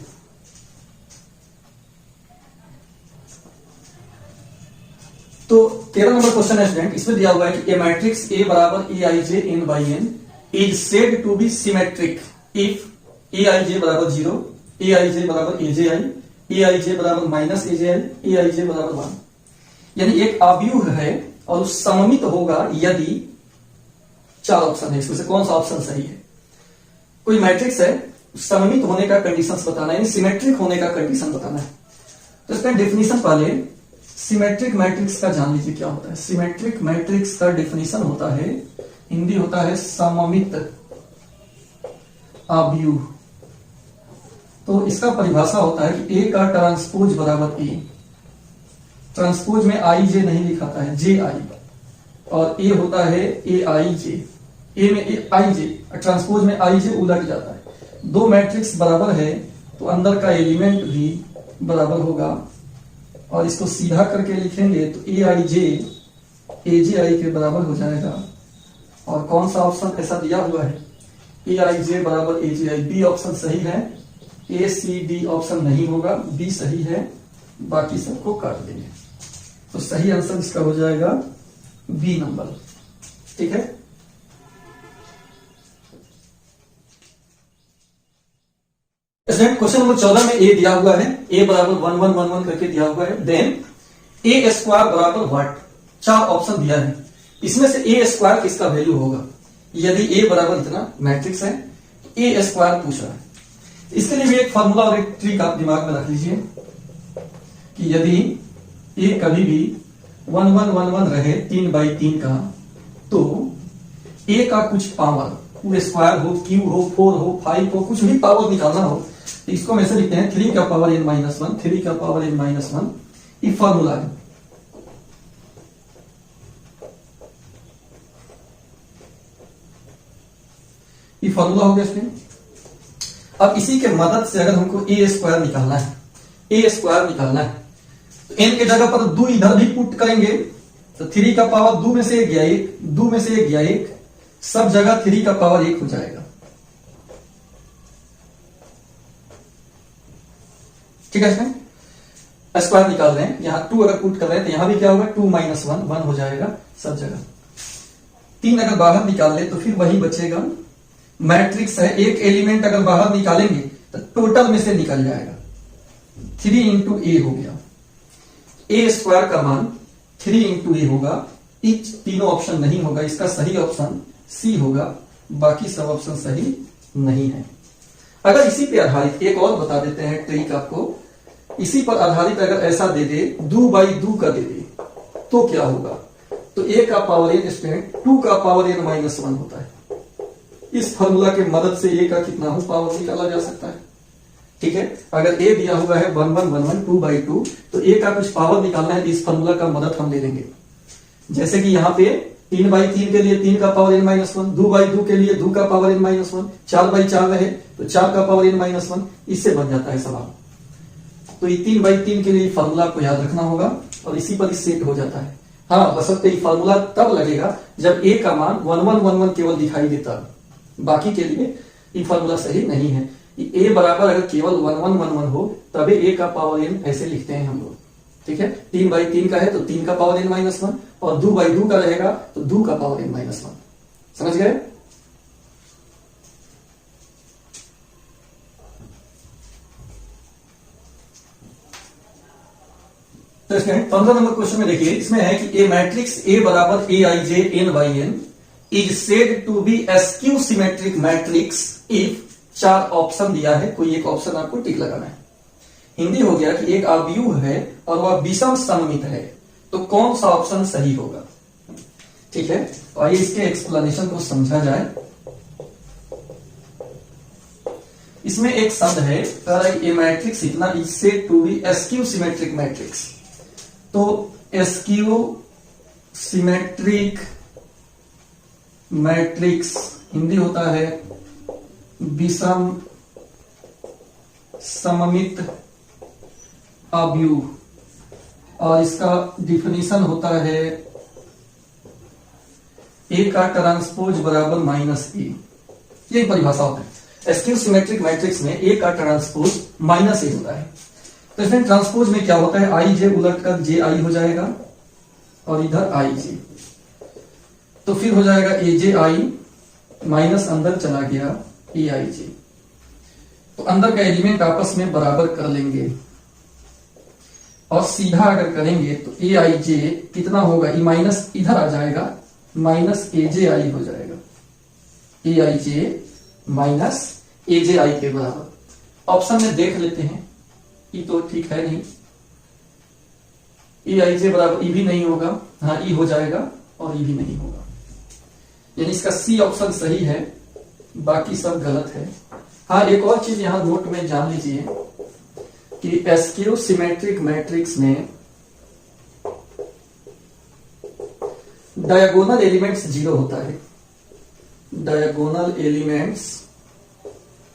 तो 13 नंबर क्वेश्चन है स्टूडेंट, इसमें दिया हुआ है कि ए मैट्रिक्स ए बराबर A I J N by N is said to be symmetric if A I J बराबर 0, ए आई जे बराबर ए जे आई, ए आई जे बराबर minus A J I, A I J बराबर 1। यानी एक आव्यूह है और सममित होगा यदि 4 ऑप्शन है, इसमें से कौन सा ऑप्शन सही है। कोई मैट्रिक्स है, सममित होने का कंडीशंस बताना है, सिमेट्रिक होने का कंडीशन बताना है। तो इसका डेफिनेशन पहले सिमेट्रिक मैट्रिक्स का जान लीजिए क्या होता है। सिमेट्रिक मैट्रिक्स का डेफिनेशन होता है, हिंदी होता है सममित आव्यूह। तो इसका परिभाषा होता है कि ए का ट्रांसपोज बराबर ए, ट्रांसपोज में आई जे नहीं लिखाता है, जे आई, और ए होता है ए आई जे, ए में ए आई जे, ट्रांसपोज में आई जे उलट जाता है। दो मैट्रिक्स बराबर है तो अंदर का एलिमेंट भी बराबर होगा, और इसको सीधा करके लिखेंगे तो ए आई जे ए जे आई के बराबर हो जाएगा। और कौन सा ऑप्शन ऐसा दिया हुआ है, ए आई जे बराबर ए जे आई, बी ऑप्शन सही है, ए सी डी ऑप्शन नहीं होगा, बी सही है, बाकी सबको काट देंगे। तो सही आंसर इसका हो जाएगा बी नंबर। ठीक है, क्वेश्चन नंबर 14 में ए दिया हुआ है, ए बराबर 1 1 1 1 करके दिया हुआ है। देन ए स्क्वायर बराबर व्हाट, 4 ऑप्शन दिया है, इसमें से ए स्क्वायर किसका वैल्यू होगा। यदि ए बराबर इतना मैट्रिक्स है, ए स्क्वायर पूछ रहा है। इसके लिए भी एक फॉर्मूला और एक ट्रिक आप दिमाग में रख लीजिए कि यदि ए कभी भी 1 1 1 1 रहे 3/3 का, तो ए का कुछ पावर, पूरे स्क्वायर हो, क्यू हो, 4 हो, 5 हो, कुछ भी पावर निकालना हो, तो इसको हम ऐसे लिखते हैं 3 का पावर n माइनस 1, 3 का पावर n माइनस 1। ये फॉर्मूला है। ये फॉर्मूला हो गया स्टूडेंट। अब इसी के मदद से अगर हमको ए स्क्वायर निकालना है, ए स्क्वायर निकालना है, तो n के जगह पर 2 इधर भी पुट करेंगे, तो 3 का पावर 2 में से 1 गया 1, 2 में से 1 गया 1, सब जगह 3 का पावर 1 हो जाएगा। ठीक है, इसमें स्क्वायर निकाल रहे हैं, यहां 2 अगर पुट कर रहे हैं तो यहां भी क्या होगा 2 माइनस 1 1 हो जाएगा सब जगह। 3 अगर बाहर निकाल ले तो फिर वही बचेगा, मैट्रिक्स है, एक एलिमेंट अगर बाहर निकालेंगे तो टोटल में से निकल जाएगा, 3 इंटू ए हो गया। ए स्क्वायर का मान 3 इंटू ए होगा। तीनों ऑप्शन नहीं होगा, इसका सही ऑप्शन सी होगा, बाकी सब ऑप्शन सही नहीं है। अगर इसी पे आधारित एक और बता देते हैं ट्रिक आपको, इसी पर आधारित अगर ऐसा दे दे 2 बाई 2 का दे दे तो क्या होगा, तो ए का पावर एन स्टूडेंट 2 का पावर एन माइनस 1 होता है। इस फॉर्मूला के मदद से ए का कितना हो पावर निकाला जा सकता है। ठीक है, अगर ए दिया हुआ है 1 1 1 1 2 बाई 2, तो ए का कुछ पावर निकालना है, इस फॉर्मूला का मदद हम ले लेंगे। जैसे कि यहाँ पे 3 बाई 3 के लिए 3 का पावर एन माइनस 1, 2 बाई 2 के लिए 2 का पावर एन माइनस 1, 4 बाई 4 रहे तो 4 का पावर एन माइनस 1, इससे बन जाता है सवाल। तो ये 3 बाई 3 के लिए फॉर्मूला को याद रखना होगा और इसी पर सेट हो जाता है। हाँ, बशर्ते फॉर्मूला तब लगेगा जब ए का मान 1 1 1 1 केवल दिखाई देता, बाकी के लिए ये फॉर्मूला सही नहीं है। ए बराबर अगर केवल 1 1 1 1 हो तभी ए का पावर एन ऐसे लिखते हैं हम लोग। ठीक है, 3 बाई 3 का है तो 3 का पावर एन माइनस 1, और 2 बाई 2 का रहेगा तो 2 का पावर एन माइनस 1। समझ गए? तो इसमें 15 नंबर क्वेश्चन में देखिए, इसमें है कि ए मैट्रिक्स ए बराबर A I J N by N is said to be skew symmetric matrix if 4 option दिया है, कोई एक ऑप्शन आपको टिक लगाना है। हिंदी हो गया कि एक आव्यूह है और वह विषम सममित है, तो कौन सा ऑप्शन सही होगा। ठीक है, तो आइए इसके एक्सप्लेनेशन को समझा जाए। इसमें एक शब्द है ए मैट्रिक्स इतना is said to be skew symmetric matrix, तो एस्क्यू सिमेट्रिक मैट्रिक्स हिंदी होता है विषम सममित आव्यूह, और इसका डिफिनीशन होता है ए का ट्रांसपोज बराबर माइनस ए, ये परिभाषा होता है। एस्क्यू सिमेट्रिक मैट्रिक्स में ए का ट्रांसपोज माइनस ए होता है। तो इसमें ट्रांसपोज में क्या होता है, आई जे उलट कर जे आई हो जाएगा और इधर आई जे, तो फिर हो जाएगा ए जे आई माइनस अंदर चला गया ए आई जे, तो अंदर का एलिमेंट आपस में बराबर कर लेंगे और सीधा अगर करेंगे तो ए आई जे कितना होगा, ई माइनस इधर आ जाएगा, माइनस ए जे आई हो जाएगा, ए आई जे माइनस ए जे आई के बराबर। ऑप्शन में देख लेते हैं, ई तो ठीक है नहीं, ए आई जे बराबर ई भी नहीं होगा, हाँ ई हो जाएगा और ई भी नहीं होगा, यानी इसका सी ऑप्शन सही है, बाकी सब गलत है। हाँ, एक और चीज यहां नोट में जान लीजिए कि एस्क्यू सिमेट्रिक मैट्रिक्स में डायगोनल एलिमेंट्स 0 होता है, डायगोनल एलिमेंट्स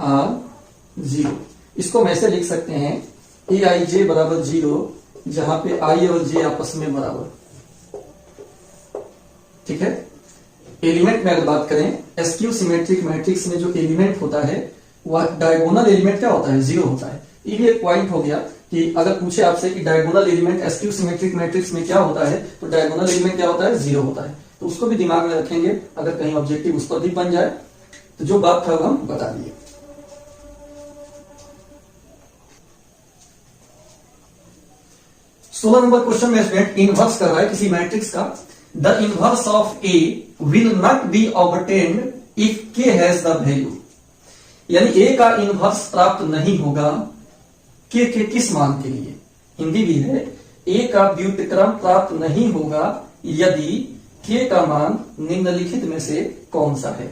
आर 0। इसको हम ऐसे लिख सकते हैं ए आई जे बराबर 0, जहां पे आई और जे आपस में बराबर। ठीक है, एलिमेंट में अगर बात करें एस्क्यू सिमेट्रिक मैट्रिक्स में जो एलिमेंट होता है वह डायगोनल एलिमेंट क्या होता है, 0 होता है। ये भी एक पॉइंट हो गया कि अगर पूछे आपसे कि diagonal element askew symmetric matrix में क्या होता है, तो डायगोनल एलिमेंट क्या होता है, 0 होता है। तो उसको भी दिमाग में रखेंगे, अगर कहीं ऑब्जेक्टिव उस पर भी बन जाए तो जो बात था वो हम बता दिए। सोलह नंबर क्वेश्चन में स्टूडेंट इनवर्स कर रहा है किसी मैट्रिक्स का। The inverse of A will not be obtained if के हैज द वैल्यू, यानी ए का इनवर्स प्राप्त नहीं होगा के किस मान के लिए। हिंदी भी है, ए का व्युत्क्रम प्राप्त नहीं होगा यदि के का मान निम्नलिखित में से कौन सा है।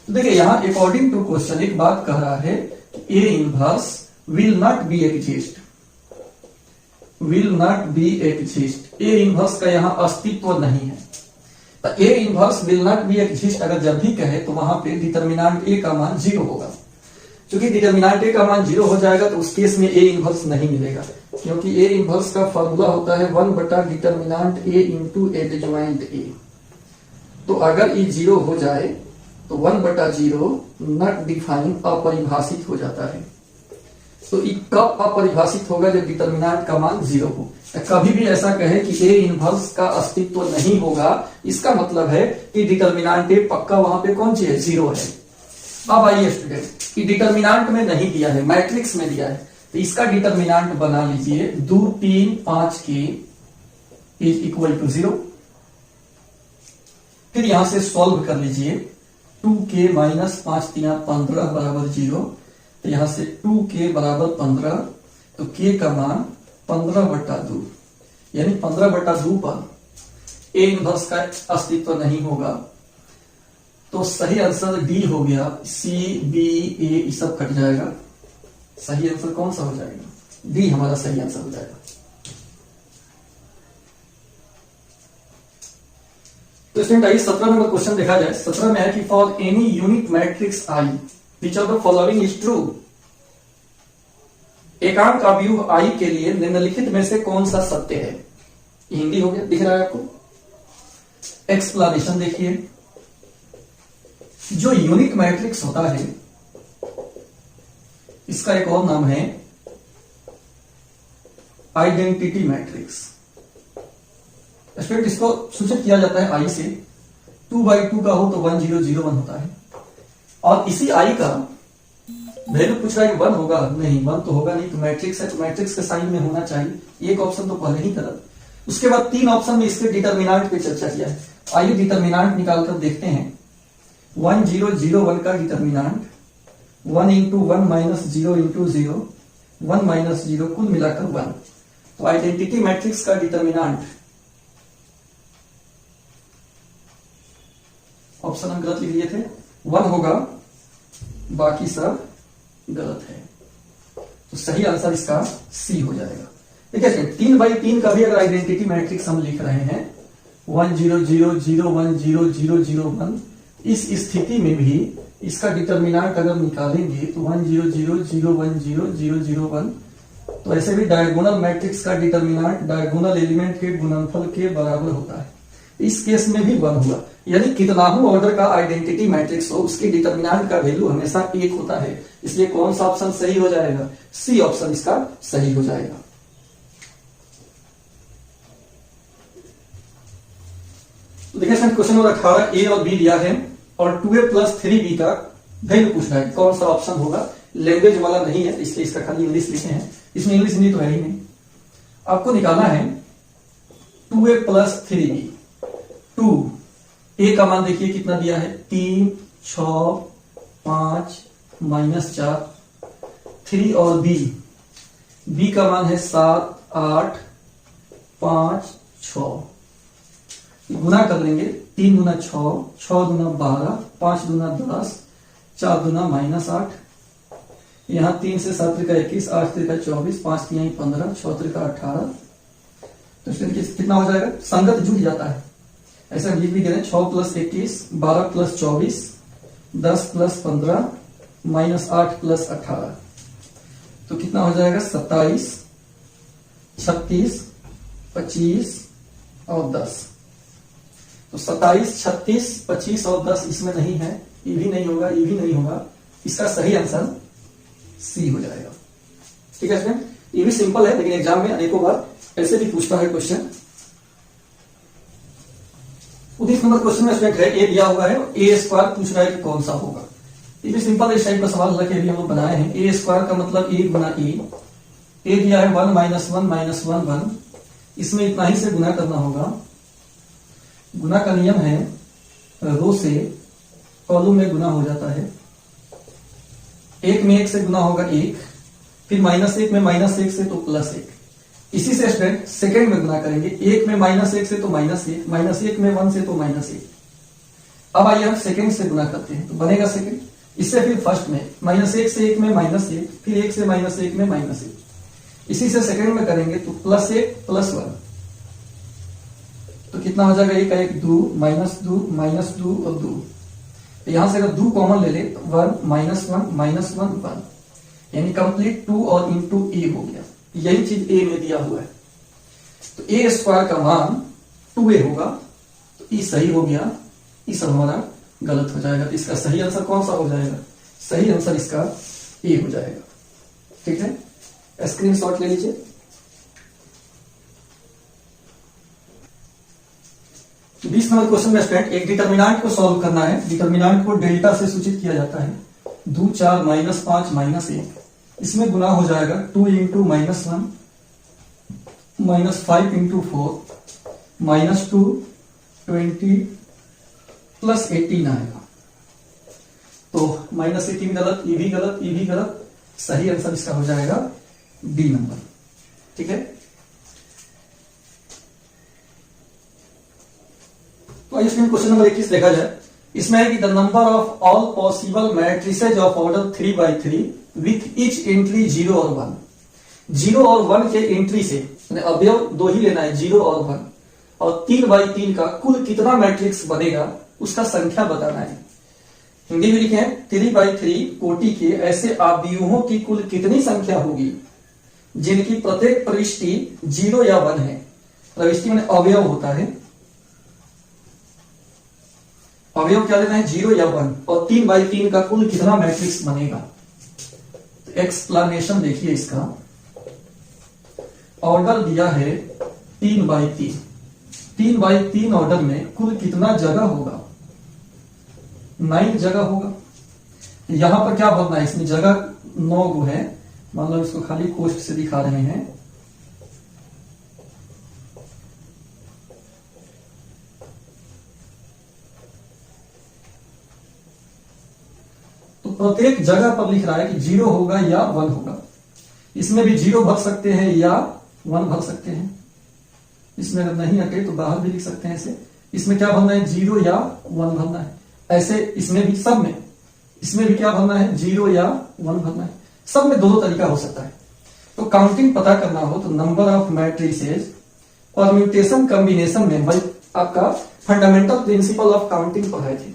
तो देखिए यहां अकॉर्डिंग टू क्वेश्चन एक बात कह रहा है कि A inverse will not be exist, will not be exist, A inverse का यहां अस्तित्व नहीं है। तो A inverse will not be exist अगर जब भी कहे तो वहां पे डिटर्मिनेंट ए का मान 0 होगा। क्योंकि डिटर्मिनेंट ए का मान 0 हो जाएगा तो उस केस में ए इनवर्स नहीं मिलेगा, क्योंकि ए इनवर्स का फॉर्मूला होता है 1 बटा डिटर्मिनेंट ए इंटू एडजॉइंट ए। तो अगर ये 0 हो जाए तो 1/0 नॉट डिफाइन अपरिभाषित हो जाता है। तो ये कब अपरिभाषित होगा? जब डिटर्मिनेंट का मान 0 हो। कभी भी ऐसा कहे कि ए इनवर्स का अस्तित्व नहीं होगा, इसका मतलब है कि डिटर्मिनेंट ए पक्का वहां पे कौन सी है? 0 है। अब आइए स्टूडेंट, कि डिटर्मिनेंट में नहीं दिया है, मैट्रिक्स में दिया है, तो इसका डिटर्मिनेंट बना लीजिए 2 3 5 के इज इक्वल टू 0। फिर यहां से सॉल्व कर लीजिए 2k माइनस 5 3 15 बराबर 0। तो यहां से 2k बराबर 15, तो k का मान 15/2, यानी 15/2 पर ए इनवर्स का अस्तित्व नहीं होगा। तो सही आंसर डी हो गया। सी बी ए ये सब कट जाएगा। सही आंसर कौन सा हो जाएगा? डी हमारा सही आंसर हो जाएगा। तो स्टूडेंट आइए 17 नंबर क्वेश्चन देखा जाए। 17 में है कि for any unit matrix I which of the following is true. एकांक अवयव आई के लिए निम्नलिखित में से कौन सा सत्य है? हिंदी हो गया, दिख रहा है आपको। एक्सप्लेनेशन देखिए, जो यूनिट मैट्रिक्स होता है इसका एक और नाम है आइडेंटिटी मैट्रिक्स। स्टूडेंट इसको सूचित किया जाता है आई से। 2/2 का हो तो 1 0 0 1 होता है। और इसी आई का वैल्यू पूछ रहा है 1 होगा, नहीं 1 तो होगा नहीं, तो मैट्रिक्स है तो मैट्रिक्स के साइन में होना चाहिए। एक ऑप्शन तो पहले ही करा। उसके बाद 3 ऑप्शन में इसके डिटर्मिनेंट पे चर्चा किया है। आइए डिटर्मिनेंट निकालकर देखते हैं। 1 0 0 1 का determinant 1 into 1 minus 0 into 0 1 minus 0 कुल मिलाकर 1। तो आइडेंटिटी मैट्रिक्स का डिटर्मिनेंट, ऑप्शन हम गलत लिख लिए थे, 1 होगा, बाकी सब गलत है। तो सही आंसर इसका सी हो जाएगा। ठीक है, 3/3 का भी अगर आइडेंटिटी मैट्रिक्स हम लिख रहे हैं 1 0 0 0 1 0 0 0 1, इस स्थिति में भी इसका डिटर्मिनेंट अगर निकालेंगे तो 1 0 0 0 1 0 0 0 1। तो ऐसे भी डायगोनल मैट्रिक्स का डिटर्मिनेंट डायगोनल एलिमेंट के गुणनफल के बराबर होता है। इस केस में भी 1 हुआ, यानी कितना ही ऑर्डर का आइडेंटिटी मैट्रिक्स हो उसकी डिटर्मिनेंट का वैल्यू हमेशा 1 होता है। इसलिए कौन सा ऑप्शन सही हो जाएगा? सी ऑप्शन इसका सही हो जाएगा। तो देखिए क्वेश्चन नंबर 18 ए और बी दिया है और 2a + 3b का वैल्यू पूछ रहा है, कौन सा ऑप्शन होगा? लैंग्वेज वाला नहीं है इसलिए इसका खाली इंग्लिश लिखे हैं। इसमें इंग्लिश हिंदी तो है ही नहीं। आपको निकालना है 2a + 3b। 2 ए का मान देखिए कितना दिया है, 3 6 5 -4। 3 और बी का मान है 7 8 5 6। गुना कर लेंगे, 3 दूना 6 6 दूना 12 5 दूना 10 4 दूना -8। यहां 3 से 7 का 21 8 का 24 5 3 15 6 का 18। तो कितना हो जाएगा? संगत जुड़ जाता है। ऐसा हम लिख भी करें 6 + 21 12 + 24 10 + 15 -8 + 18। तो कितना हो जाएगा? 27 36 25 और 10। तो 27 36 25 और 10 इसमें नहीं है, ये भी नहीं होगा, ये भी नहीं होगा। इसका सही आंसर सी हो जाएगा। ठीक है स्टूडेंट, ये भी सिंपल है लेकिन एग्जाम में अनेकों बार ऐसे भी पूछता है क्वेश्चन। 19 नंबर क्वेश्चन में स्टूडेंट है ए दिया हुआ है, a² पूछ रहा है कि कौन सा होगा। ये भी सिंपल इस टाइप का सवाल लगे अभी हम लोग बनाए हैं। a² का मतलब a गुना ए दिया है 1 -1 -1 1। इसमें इतना ही से गुना करना होगा। गुना का नियम है रो से कॉलम में गुना हो जाता है। 1 में 1 से गुना होगा 1, फिर -1 में -1 से तो +1। इसी से स्टूडेंट सेकंड में गुना करेंगे। 1 में -1 से तो -1, -1 में 1 से तो -1। अब आइए हम सेकंड से गुना करते हैं तो बनेगा सेकंड। इससे फिर फर्स्ट में -1 से 1 में -1, फिर 1 से -1 में -1। इसी से सेकंड में करेंगे तो +1 +1। तो कितना हो जाएगा? 1 का 1 2 -2 -2 और 2। तो यहां से अगर 2 कॉमन ले ले तो 1 -1 1, यानी कंप्लीट 2 और इंटू ए हो गया। यही चीज ए में दिया हुआ है। तो a² का मान 2a होगा, तो ई सही हो गया। ये सब हमारा गलत हो जाएगा। तो इसका सही आंसर कौन सा हो जाएगा? सही आंसर इसका ए हो जाएगा। ठीक है, स्क्रीनशॉट ले लीजिए। तो 20 नंबर क्वेश्चन में स्टूडेंट एक डिटर्मिनेंट को सॉल्व करना है। डिटर्मिनेंट को डेल्टा से सूचित किया जाता है। 2 4 -5 -1, इसमें गुना हो जाएगा 2 इंटू -1 -5 इंटू 4 -2 20 प्लस 18 आएगा। तो -18 गलत, ये भी गलत, ये भी गलत। सही आंसर इसका हो जाएगा बी नंबर। ठीक है, तो आइए क्वेश्चन नंबर 21 देखा जाए। इसमें है कि the number of all possible matrices of order 3x3 with each entry 0 और 1। 0 और 1 के एंट्री से अवयव दो ही लेना है, 0 और 1, और 3x3 का कुल कितना मैट्रिक्स बनेगा उसका संख्या बताना है। हिंदी में लिखे हैं 3x3 कोटि के ऐसे अवयवों की कुल कितनी संख्या होगी जिनकी प्रत्येक प्रविष्टि 0 या 1 है। प्रविष्टि में अवयव होता है, अवयव क्या लेना है? 0 या 1, और 3x3 का कुल कितना मैट्रिक्स बनेगा। तो एक्सप्लेनेशन देखिए इसका। ऑर्डर दिया है 3x3, 3x3 ऑर्डर में कुल कितना जगह होगा? 9 जगह होगा। यहां पर क्या भरना है? इसमें जगह 9 गो है, मतलब इसको खाली कोष्ठ से दिखा रहे हैं। तो प्रत्येक जगह पर लिख रहा है कि 0 होगा या 1 होगा। इसमें भी 0 भर सकते हैं या 1 भर सकते हैं। इसमें अगर नहीं अटे तो बाहर भी लिख सकते हैं ऐसे। इसमें क्या भरना है? 0 या 1 भरना है। ऐसे इसमें भी, सब में, इसमें भी क्या भरना है? 0 या 1 भरना है। सब में दो तरीका हो सकता है। तो काउंटिंग पता करना हो तो number of matrices permutation combination में भाई आपका फंडामेंटल प्रिंसिपल ऑफ काउंटिंग पढ़ाए थे,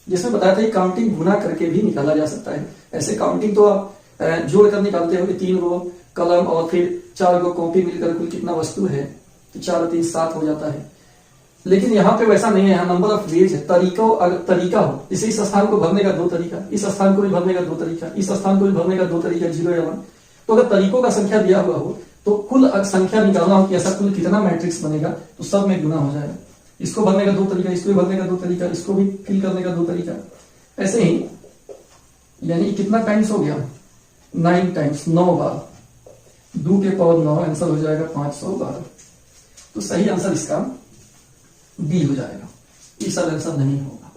जिसमें बताया था काउंटिंग गुना करके भी निकाला जा सकता है। ऐसे काउंटिंग तो आप जोड़कर निकालते हो कि 3 गो कलम और फिर 4 गो कॉपी मिलकर कुल कितना वस्तु है, तो 4 और 3 7 हो जाता है। लेकिन यहाँ पे वैसा नहीं है, यहाँ नंबर ऑफ वेज है। तरीका हो, जैसे इस स्थान को भरने का 2 तरीका, इस स्थान को भी भरने का 2 तरीका, इस स्थान को भी भरने का 2 तरीका, 0 या 1। तो अगर तरीकों का संख्या दिया हुआ हो तो कुल संख्या निकालना हो कि ऐसा कुल कितना मैट्रिक्स बनेगा, तो सब में गुना हो जाएगा। इसको भरने का 2 तरीका, इसको भी भरने का 2 तरीका, इसको भी फिल करने का 2 तरीका, ऐसे ही। यानी कितना टाइम्स हो गया? 9 टाइम्स, 9 बार, 2 के पावर 9, आंसर हो जाएगा 512। तो सही आंसर इसका बी हो जाएगा। ये सब आंसर नहीं होगा।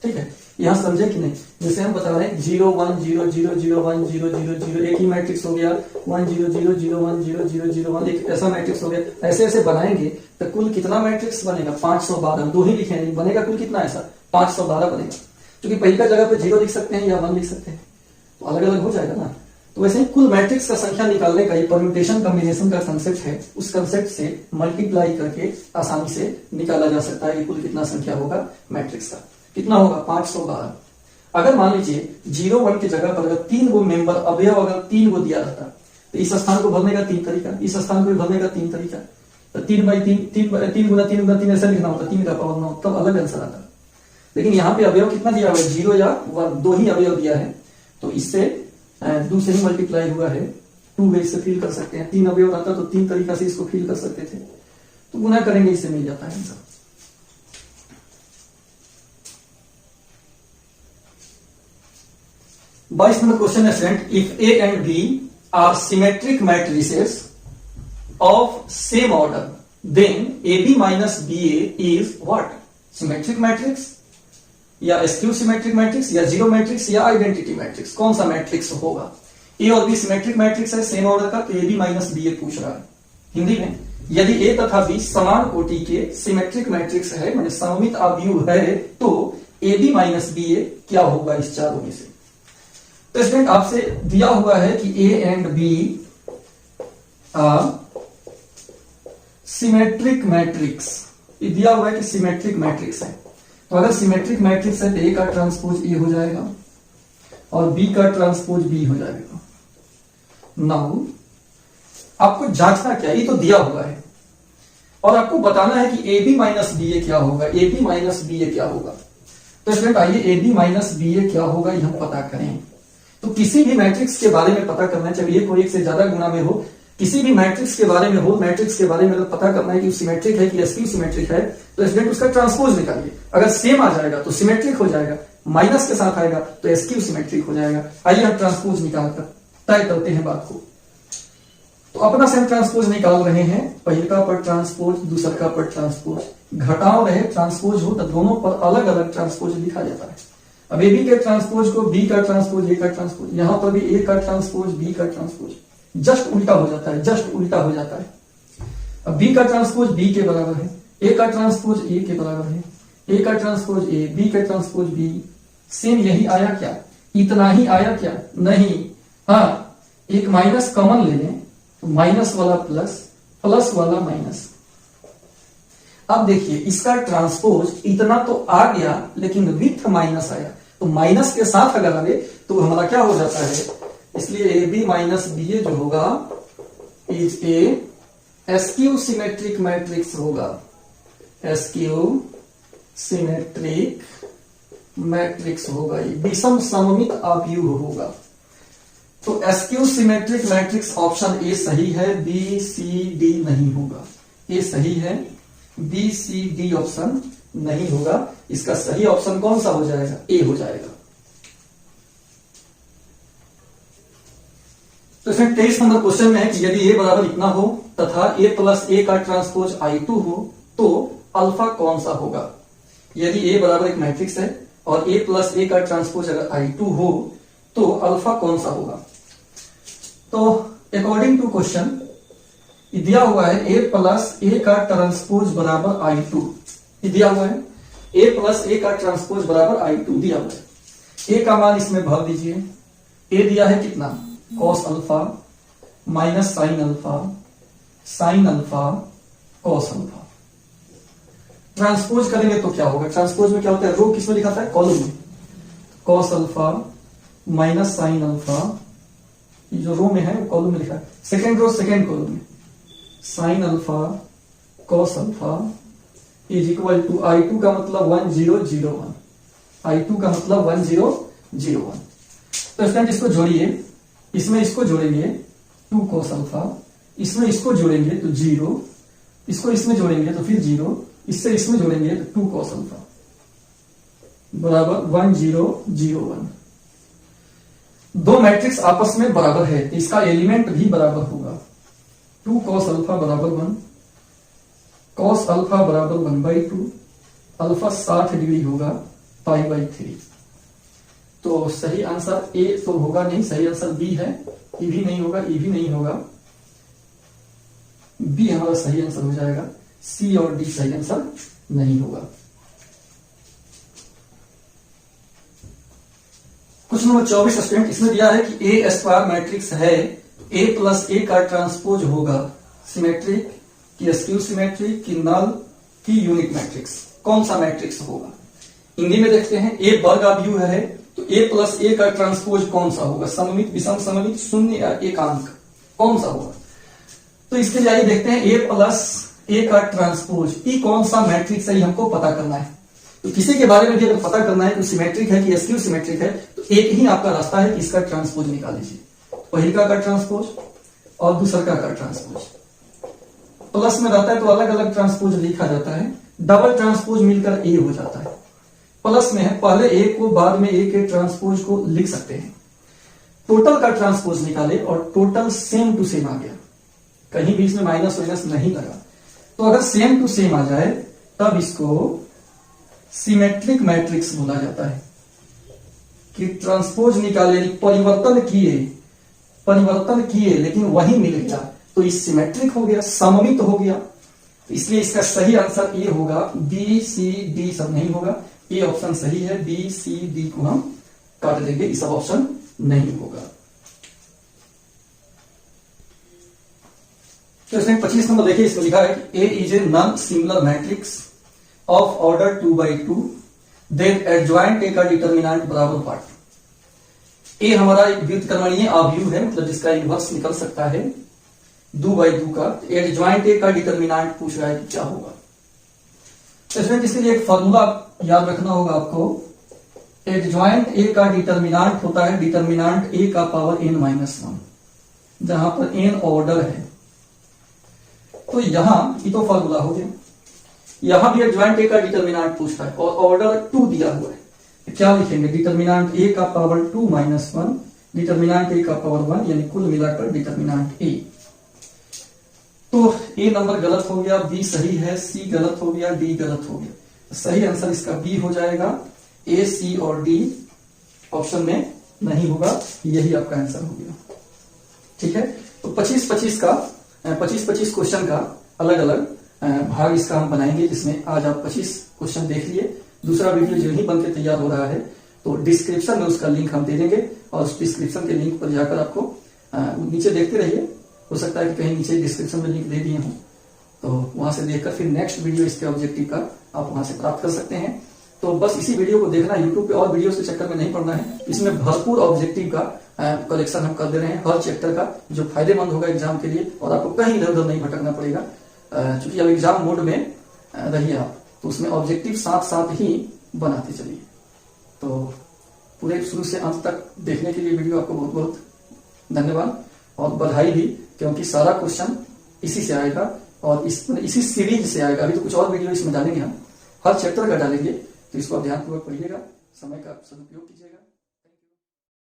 ठीक है, यहां समझे कि नहीं? जैसे हम बता रहे हैं 0 1 0 0 0 1 0 0 0, एक ही मैट्रिक्स हो गया। 1 0 0 0 1 0 0 0 1, एक ऐसा मैट्रिक्स हो गया। ऐसे ऐसे बनाएंगे तो कुल कितना मैट्रिक्स बनेगा? 512। दो ही लिखे हैं, बनेगा कुल कितना? ऐसा 512 बनेगा। क्योंकि पहली का जगह पे 0 लिख सकते हैं या 1 लिख सकते हैं, तो अलग अलग हो जाएगा ना। तो वैसे ही कुल मैट्रिक्स का संख्या निकालने का ये परम्यूटेशन कॉम्बिनेशन का कंसेप्ट है। उस कंसेप्ट से मल्टीप्लाई करके आसानी से निकाला जा सकता है कि कुल कितना संख्या होगा मैट्रिक्स का। कितना होगा? 512। अगर मान लीजिए 0 1 की जगह पर अगर 3 गो मेंबर अवयव अगर 3 गो दिया रहता, तो इस स्थान को भरने का 3 तरीका, इस स्थान को भी भरने का 3 तरीका। तो 3 गुना 3 ऐसा लिखना होता, 3 का पावर 9, तब अलग आंसर आता। लेकिन यहाँ पे अवयव कितना दिया हुआ है? 0 या 1, दो ही अवयव दिया है। तो इससे 2 से ही मल्टीप्लाई हुआ है, 2 वे से फिल कर सकते हैं। 3 अवयव रहता तो 3 तरीका से इसको फिल कर सकते थे। तो गुना करेंगे, इससे मिल जाता है आंसर। बाईस नंबर क्वेश्चन है student, if A and B are symmetric matrices of same order then A B minus B A is what? Symmetric matrix या स्क्यू सिमेट्रिक मैट्रिक्स या जीरो मैट्रिक्स या आइडेंटिटी मैट्रिक्स? कौन सा matrix होगा? A और B symmetric matrix है same ऑर्डर का, तो A B minus B A पूछ रहा है। हिंदी में, यदि ए तथा बी समान कोटि के सिमेट्रिक मैट्रिक्स है, माने सममित अवयव है, तो ए बी माइनस बी ए क्या होगा इस चारों में से? तो स्टूडेंट आपसे दिया हुआ है कि A and B are symmetric matrix, ये दिया हुआ है कि सिमेट्रिक मैट्रिक्स है। तो अगर सिमेट्रिक मैट्रिक्स है तो ए का ट्रांसपोज ए हो जाएगा और बी का ट्रांसपोज बी हो जाएगा। नाउ आपको जांचना क्या, ये तो दिया हुआ है, और आपको बताना है कि ए बी माइनस बी ए क्या होगा, ए बी माइनस बी ए क्या होगा। तो स्टूडेंट आइए ए बी माइनस बी ए क्या होगा ये हम पता करें। तो किसी भी मैट्रिक्स के बारे में पता करना है, चाहे एक हो एक से ज्यादा गुना में हो, किसी भी मैट्रिक्स के बारे में हो, मैट्रिक्स के बारे में अगर पता करना है कि सिमेट्रिक है कि एसक्यू सिमेट्रिक है, तो स्टूडेंट उसका ट्रांसपोज निकालिए। अगर सेम आ जाएगा तो सिमेट्रिक हो जाएगा, माइनस के साथ आएगा तो एसक्यू सिमेट्रिक हो जाएगा। आइए हम ट्रांसपोज निकालकर तय करते हैं बात को। तो अपना से हम ट्रांसपोज निकाल रहे हैं, पहला पर ट्रांसपोज, दूसरा पर ट्रांसपोज। घटाव रहे ट्रांसपोज हो तो दोनों पर अलग अलग ट्रांसपोज लिखा जाता है। अब ए बी के ट्रांसपोज को बी का ट्रांसपोज, ए का ट्रांसपोज, यहां पर भी ए का ट्रांसपोज, बी का ट्रांसपोज, जस्ट उल्टा हो जाता है, जस्ट उल्टा हो जाता है। अब बी का ट्रांसपोज बी के बराबर है, ए का ट्रांसपोज ए के बराबर है, ए का ट्रांसपोज ए, बी का ट्रांसपोज बी। सेम यही आया क्या? इतना ही आया क्या? नहीं। हाँ, एक माइनस कॉमन ले लें तो माइनस वाला प्लस, प्लस वाला माइनस। अब देखिए इसका ट्रांसपोज इतना तो आ गया लेकिन विथ माइनस आया, तो माइनस के साथ अगर आए तो हमारा क्या हो जाता है, इसलिए ए बी माइनस बी ए जो होगा is a SQ symmetric matrix होगा, एसक्यू सिमेट्रिक मैट्रिक्स होगा, ये विषम सममित आव्यूह होगा। तो SQ symmetric matrix option A सही है, बी सी डी नहीं होगा। ए सही है, बी सी डी ऑप्शन नहीं होगा। इसका सही ऑप्शन कौन सा हो जाएगा? ए हो जाएगा। तो इसमें 23 नंबर क्वेश्चन में है कि यदि ए बराबर इतना हो तथा ए प्लस ए का ट्रांसपोज I2 हो तो अल्फा कौन सा होगा। यदि ए बराबर एक मैट्रिक्स है और ए प्लस ए का ट्रांसपोज अगर I2 हो तो अल्फा कौन सा होगा। तो अकॉर्डिंग टू क्वेश्चन दिया हुआ है ए प्लस ए का ट्रांसपोज बराबर I2, दिया हुआ है ए प्लस ए का ट्रांसपोज बराबर I2 दिया हुआ है। ए का मान इसमें भर दीजिए। ए दिया है कितना? Cos alpha minus sine alpha, sign alpha cos alpha. Transpose करेंगे तो क्या होगा? ट्रांसपोज में क्या होता है? रो किसमें लिखा था? कॉलम में। Cos alpha minus sine alpha, ये जो रो में है वो कॉलम में लिखा है। सेकेंड रो सेकेंड कॉलम में sine alpha cos alpha is equal to I2 का मतलब 1001, I2 का मतलब 1001। तो स्टूडेंट इसको जोड़िए, इसमें इसको जोड़ेंगे 2 cos अल्फा, इसमें इसको जोड़ेंगे तो 0, इसको इसमें जोड़ेंगे तो फिर 0, इससे इसमें जोड़ेंगे तो 2 cos अल्फा बराबर 1001। दो मैट्रिक्स आपस में बराबर है, इसका एलिमेंट भी बराबर होगा। 2 cos अल्फा बराबर 1, cos अल्फा बराबर 1/2, अल्फा 60 डिग्री होगा, π/3। तो सही आंसर ए तो होगा नहीं, सही आंसर बी है। ए भी नहीं होगा, ए भी नहीं होगा, बी हमारा सही आंसर हो जाएगा। सी और डी सही आंसर नहीं होगा। क्वेश्चन नंबर 24 स्टूडेंट, इसमें दिया है कि ए स्क्वायर मैट्रिक्स है, ए प्लस ए का ट्रांसपोज होगा सिमेट्रिक की एसक्यू सिमेट्रिक की नल की यूनिट मैट्रिक्स, कौन सा मैट्रिक्स होगा। हिंदी में देखते हैं, ए वर्ग आव्यूह है तो ए प्लस ए का ट्रांसपोज कौन सा होगा, सममित, विषम सममित, शून्य या एकांक, कौन सा होगा। तो इसके लिए आइए देखते हैं ए प्लस ए का ट्रांसपोज, ई कौन सा मैट्रिक्स है, हमको पता करना है। तो किसी के बारे में भी अगर पता करना है तो सिमेट्रिक है कि एसक्यू सिमेट्रिक है, तो एक ही आपका रास्ता है कि इसका ट्रांसपोज निकाल लीजिए। पहला का ट्रांसपोज और दूसरा का ट्रांसपोज, प्लस में रहता है तो अलग अलग ट्रांसपोज लिखा जाता है, डबल ट्रांसपोज मिलकर ए हो जाता है। प्लस में है, पहले ए को बाद में ए के ट्रांसपोज को लिख सकते हैं। टोटल का ट्रांसपोज निकाले और टोटल सेम टू सेम आ गया, कहीं भी इसमें माइनस वाइनस नहीं लगा। तो अगर सेम टू सेम आ जाए तब इसको सिमेट्रिक मैट्रिक्स बोला जाता है कि ट्रांसपोज निकाले, परिवर्तन किए लेकिन वही मिल गया, तो इस सिमेट्रिक हो गया, सममित हो गया। इसलिए इसका सही आंसर ए होगा, बी सी डी सब नहीं होगा। ए ऑप्शन सही है, बी सी डी को हम काट देंगे, ये सब ऑप्शन नहीं होगा। तो इसमें 25 नंबर देखिए, इसमें लिखा है कि A is a non similar matrix of order 2/2 then adjoint A का डिटर्मिनेंट बराबर पार्ट। ए हमारा एक व्युत्क्रमणीय आव्यूह है, मतलब जिसका इनवर्स निकल सकता है 2/2 का। एडजॉइंट ए का डिटर्मिनेंट पूछ रहा है कि क्या होगा। तो इसमें इसके लिए एक फॉर्मूला याद रखना होगा आपको, एडजॉइंट ए का डिटर्मिनांट होता है डिटर्मिनांट ए का पावर n-1, जहां पर n ऑर्डर है। तो यहां ये तो फॉर्मूला हो गया, यहां भी एडजॉइंट ए का डिटर्मिनांट पूछता है और ऑर्डर 2 दिया हुआ है। तो क्या लिखेंगे, डिटर्मिनांट ए का पावर 2-1, डिटर्मिनांट ए का पावर 1, यानी कुल मिलाकर डिटर्मिनांट ए। तो ए नंबर गलत हो गया, बी सही है, सी गलत हो गया, डी गलत हो गया। सही आंसर इसका बी हो जाएगा, ए, सी और डी ऑप्शन में नहीं होगा, यही आपका आंसर हो गया। ठीक है, तो 25-25 क्वेश्चन का अलग अलग भाग इसका हम बनाएंगे, जिसमें आज आप 25 क्वेश्चन देख लिए। दूसरा वीडियो जो ही बनकर तैयार हो रहा है तो डिस्क्रिप्शन में उसका लिंक हम दे देंगे, और उस डिस्क्रिप्शन के लिंक पर जाकर आपको नीचे देखते रहिए, हो सकता है कि कहीं नीचे डिस्क्रिप्शन में लिंक दे दिए हों, तो वहां से देखकर फिर नेक्स्ट वीडियो इसके ऑब्जेक्टिव का आप वहां से प्राप्त कर सकते हैं। तो बस इसी वीडियो को देखना, यूट्यूब पे और वीडियोस के चक्कर में नहीं पड़ना है। इसमें भरपूर ऑब्जेक्टिव का कलेक्शन हम कर दे रहे हैं, हर चैप्टर का, जो फायदेमंद होगा एग्जाम के लिए, और आपको कहीं इधर उधर नहीं भटकना पड़ेगा। चूंकि अब एग्जाम मोड में रहिए आप, तो उसमें ऑब्जेक्टिव साथ साथ ही बनाते चलिए। तो पूरे शुरू से अंत तक देखने के लिए वीडियो आपको बहुत बहुत धन्यवाद और बधाई भी, क्योंकि सारा क्वेश्चन इसी से आएगा और इसी सीरीज से आएगा। अभी तो कुछ और वीडियो इसमें डालेंगे हम, हर चैप्टर का डालेंगे, तो इसको आप ध्यानपूर्वक पढ़िएगा, समय का सदुपयोग कीजिएगा।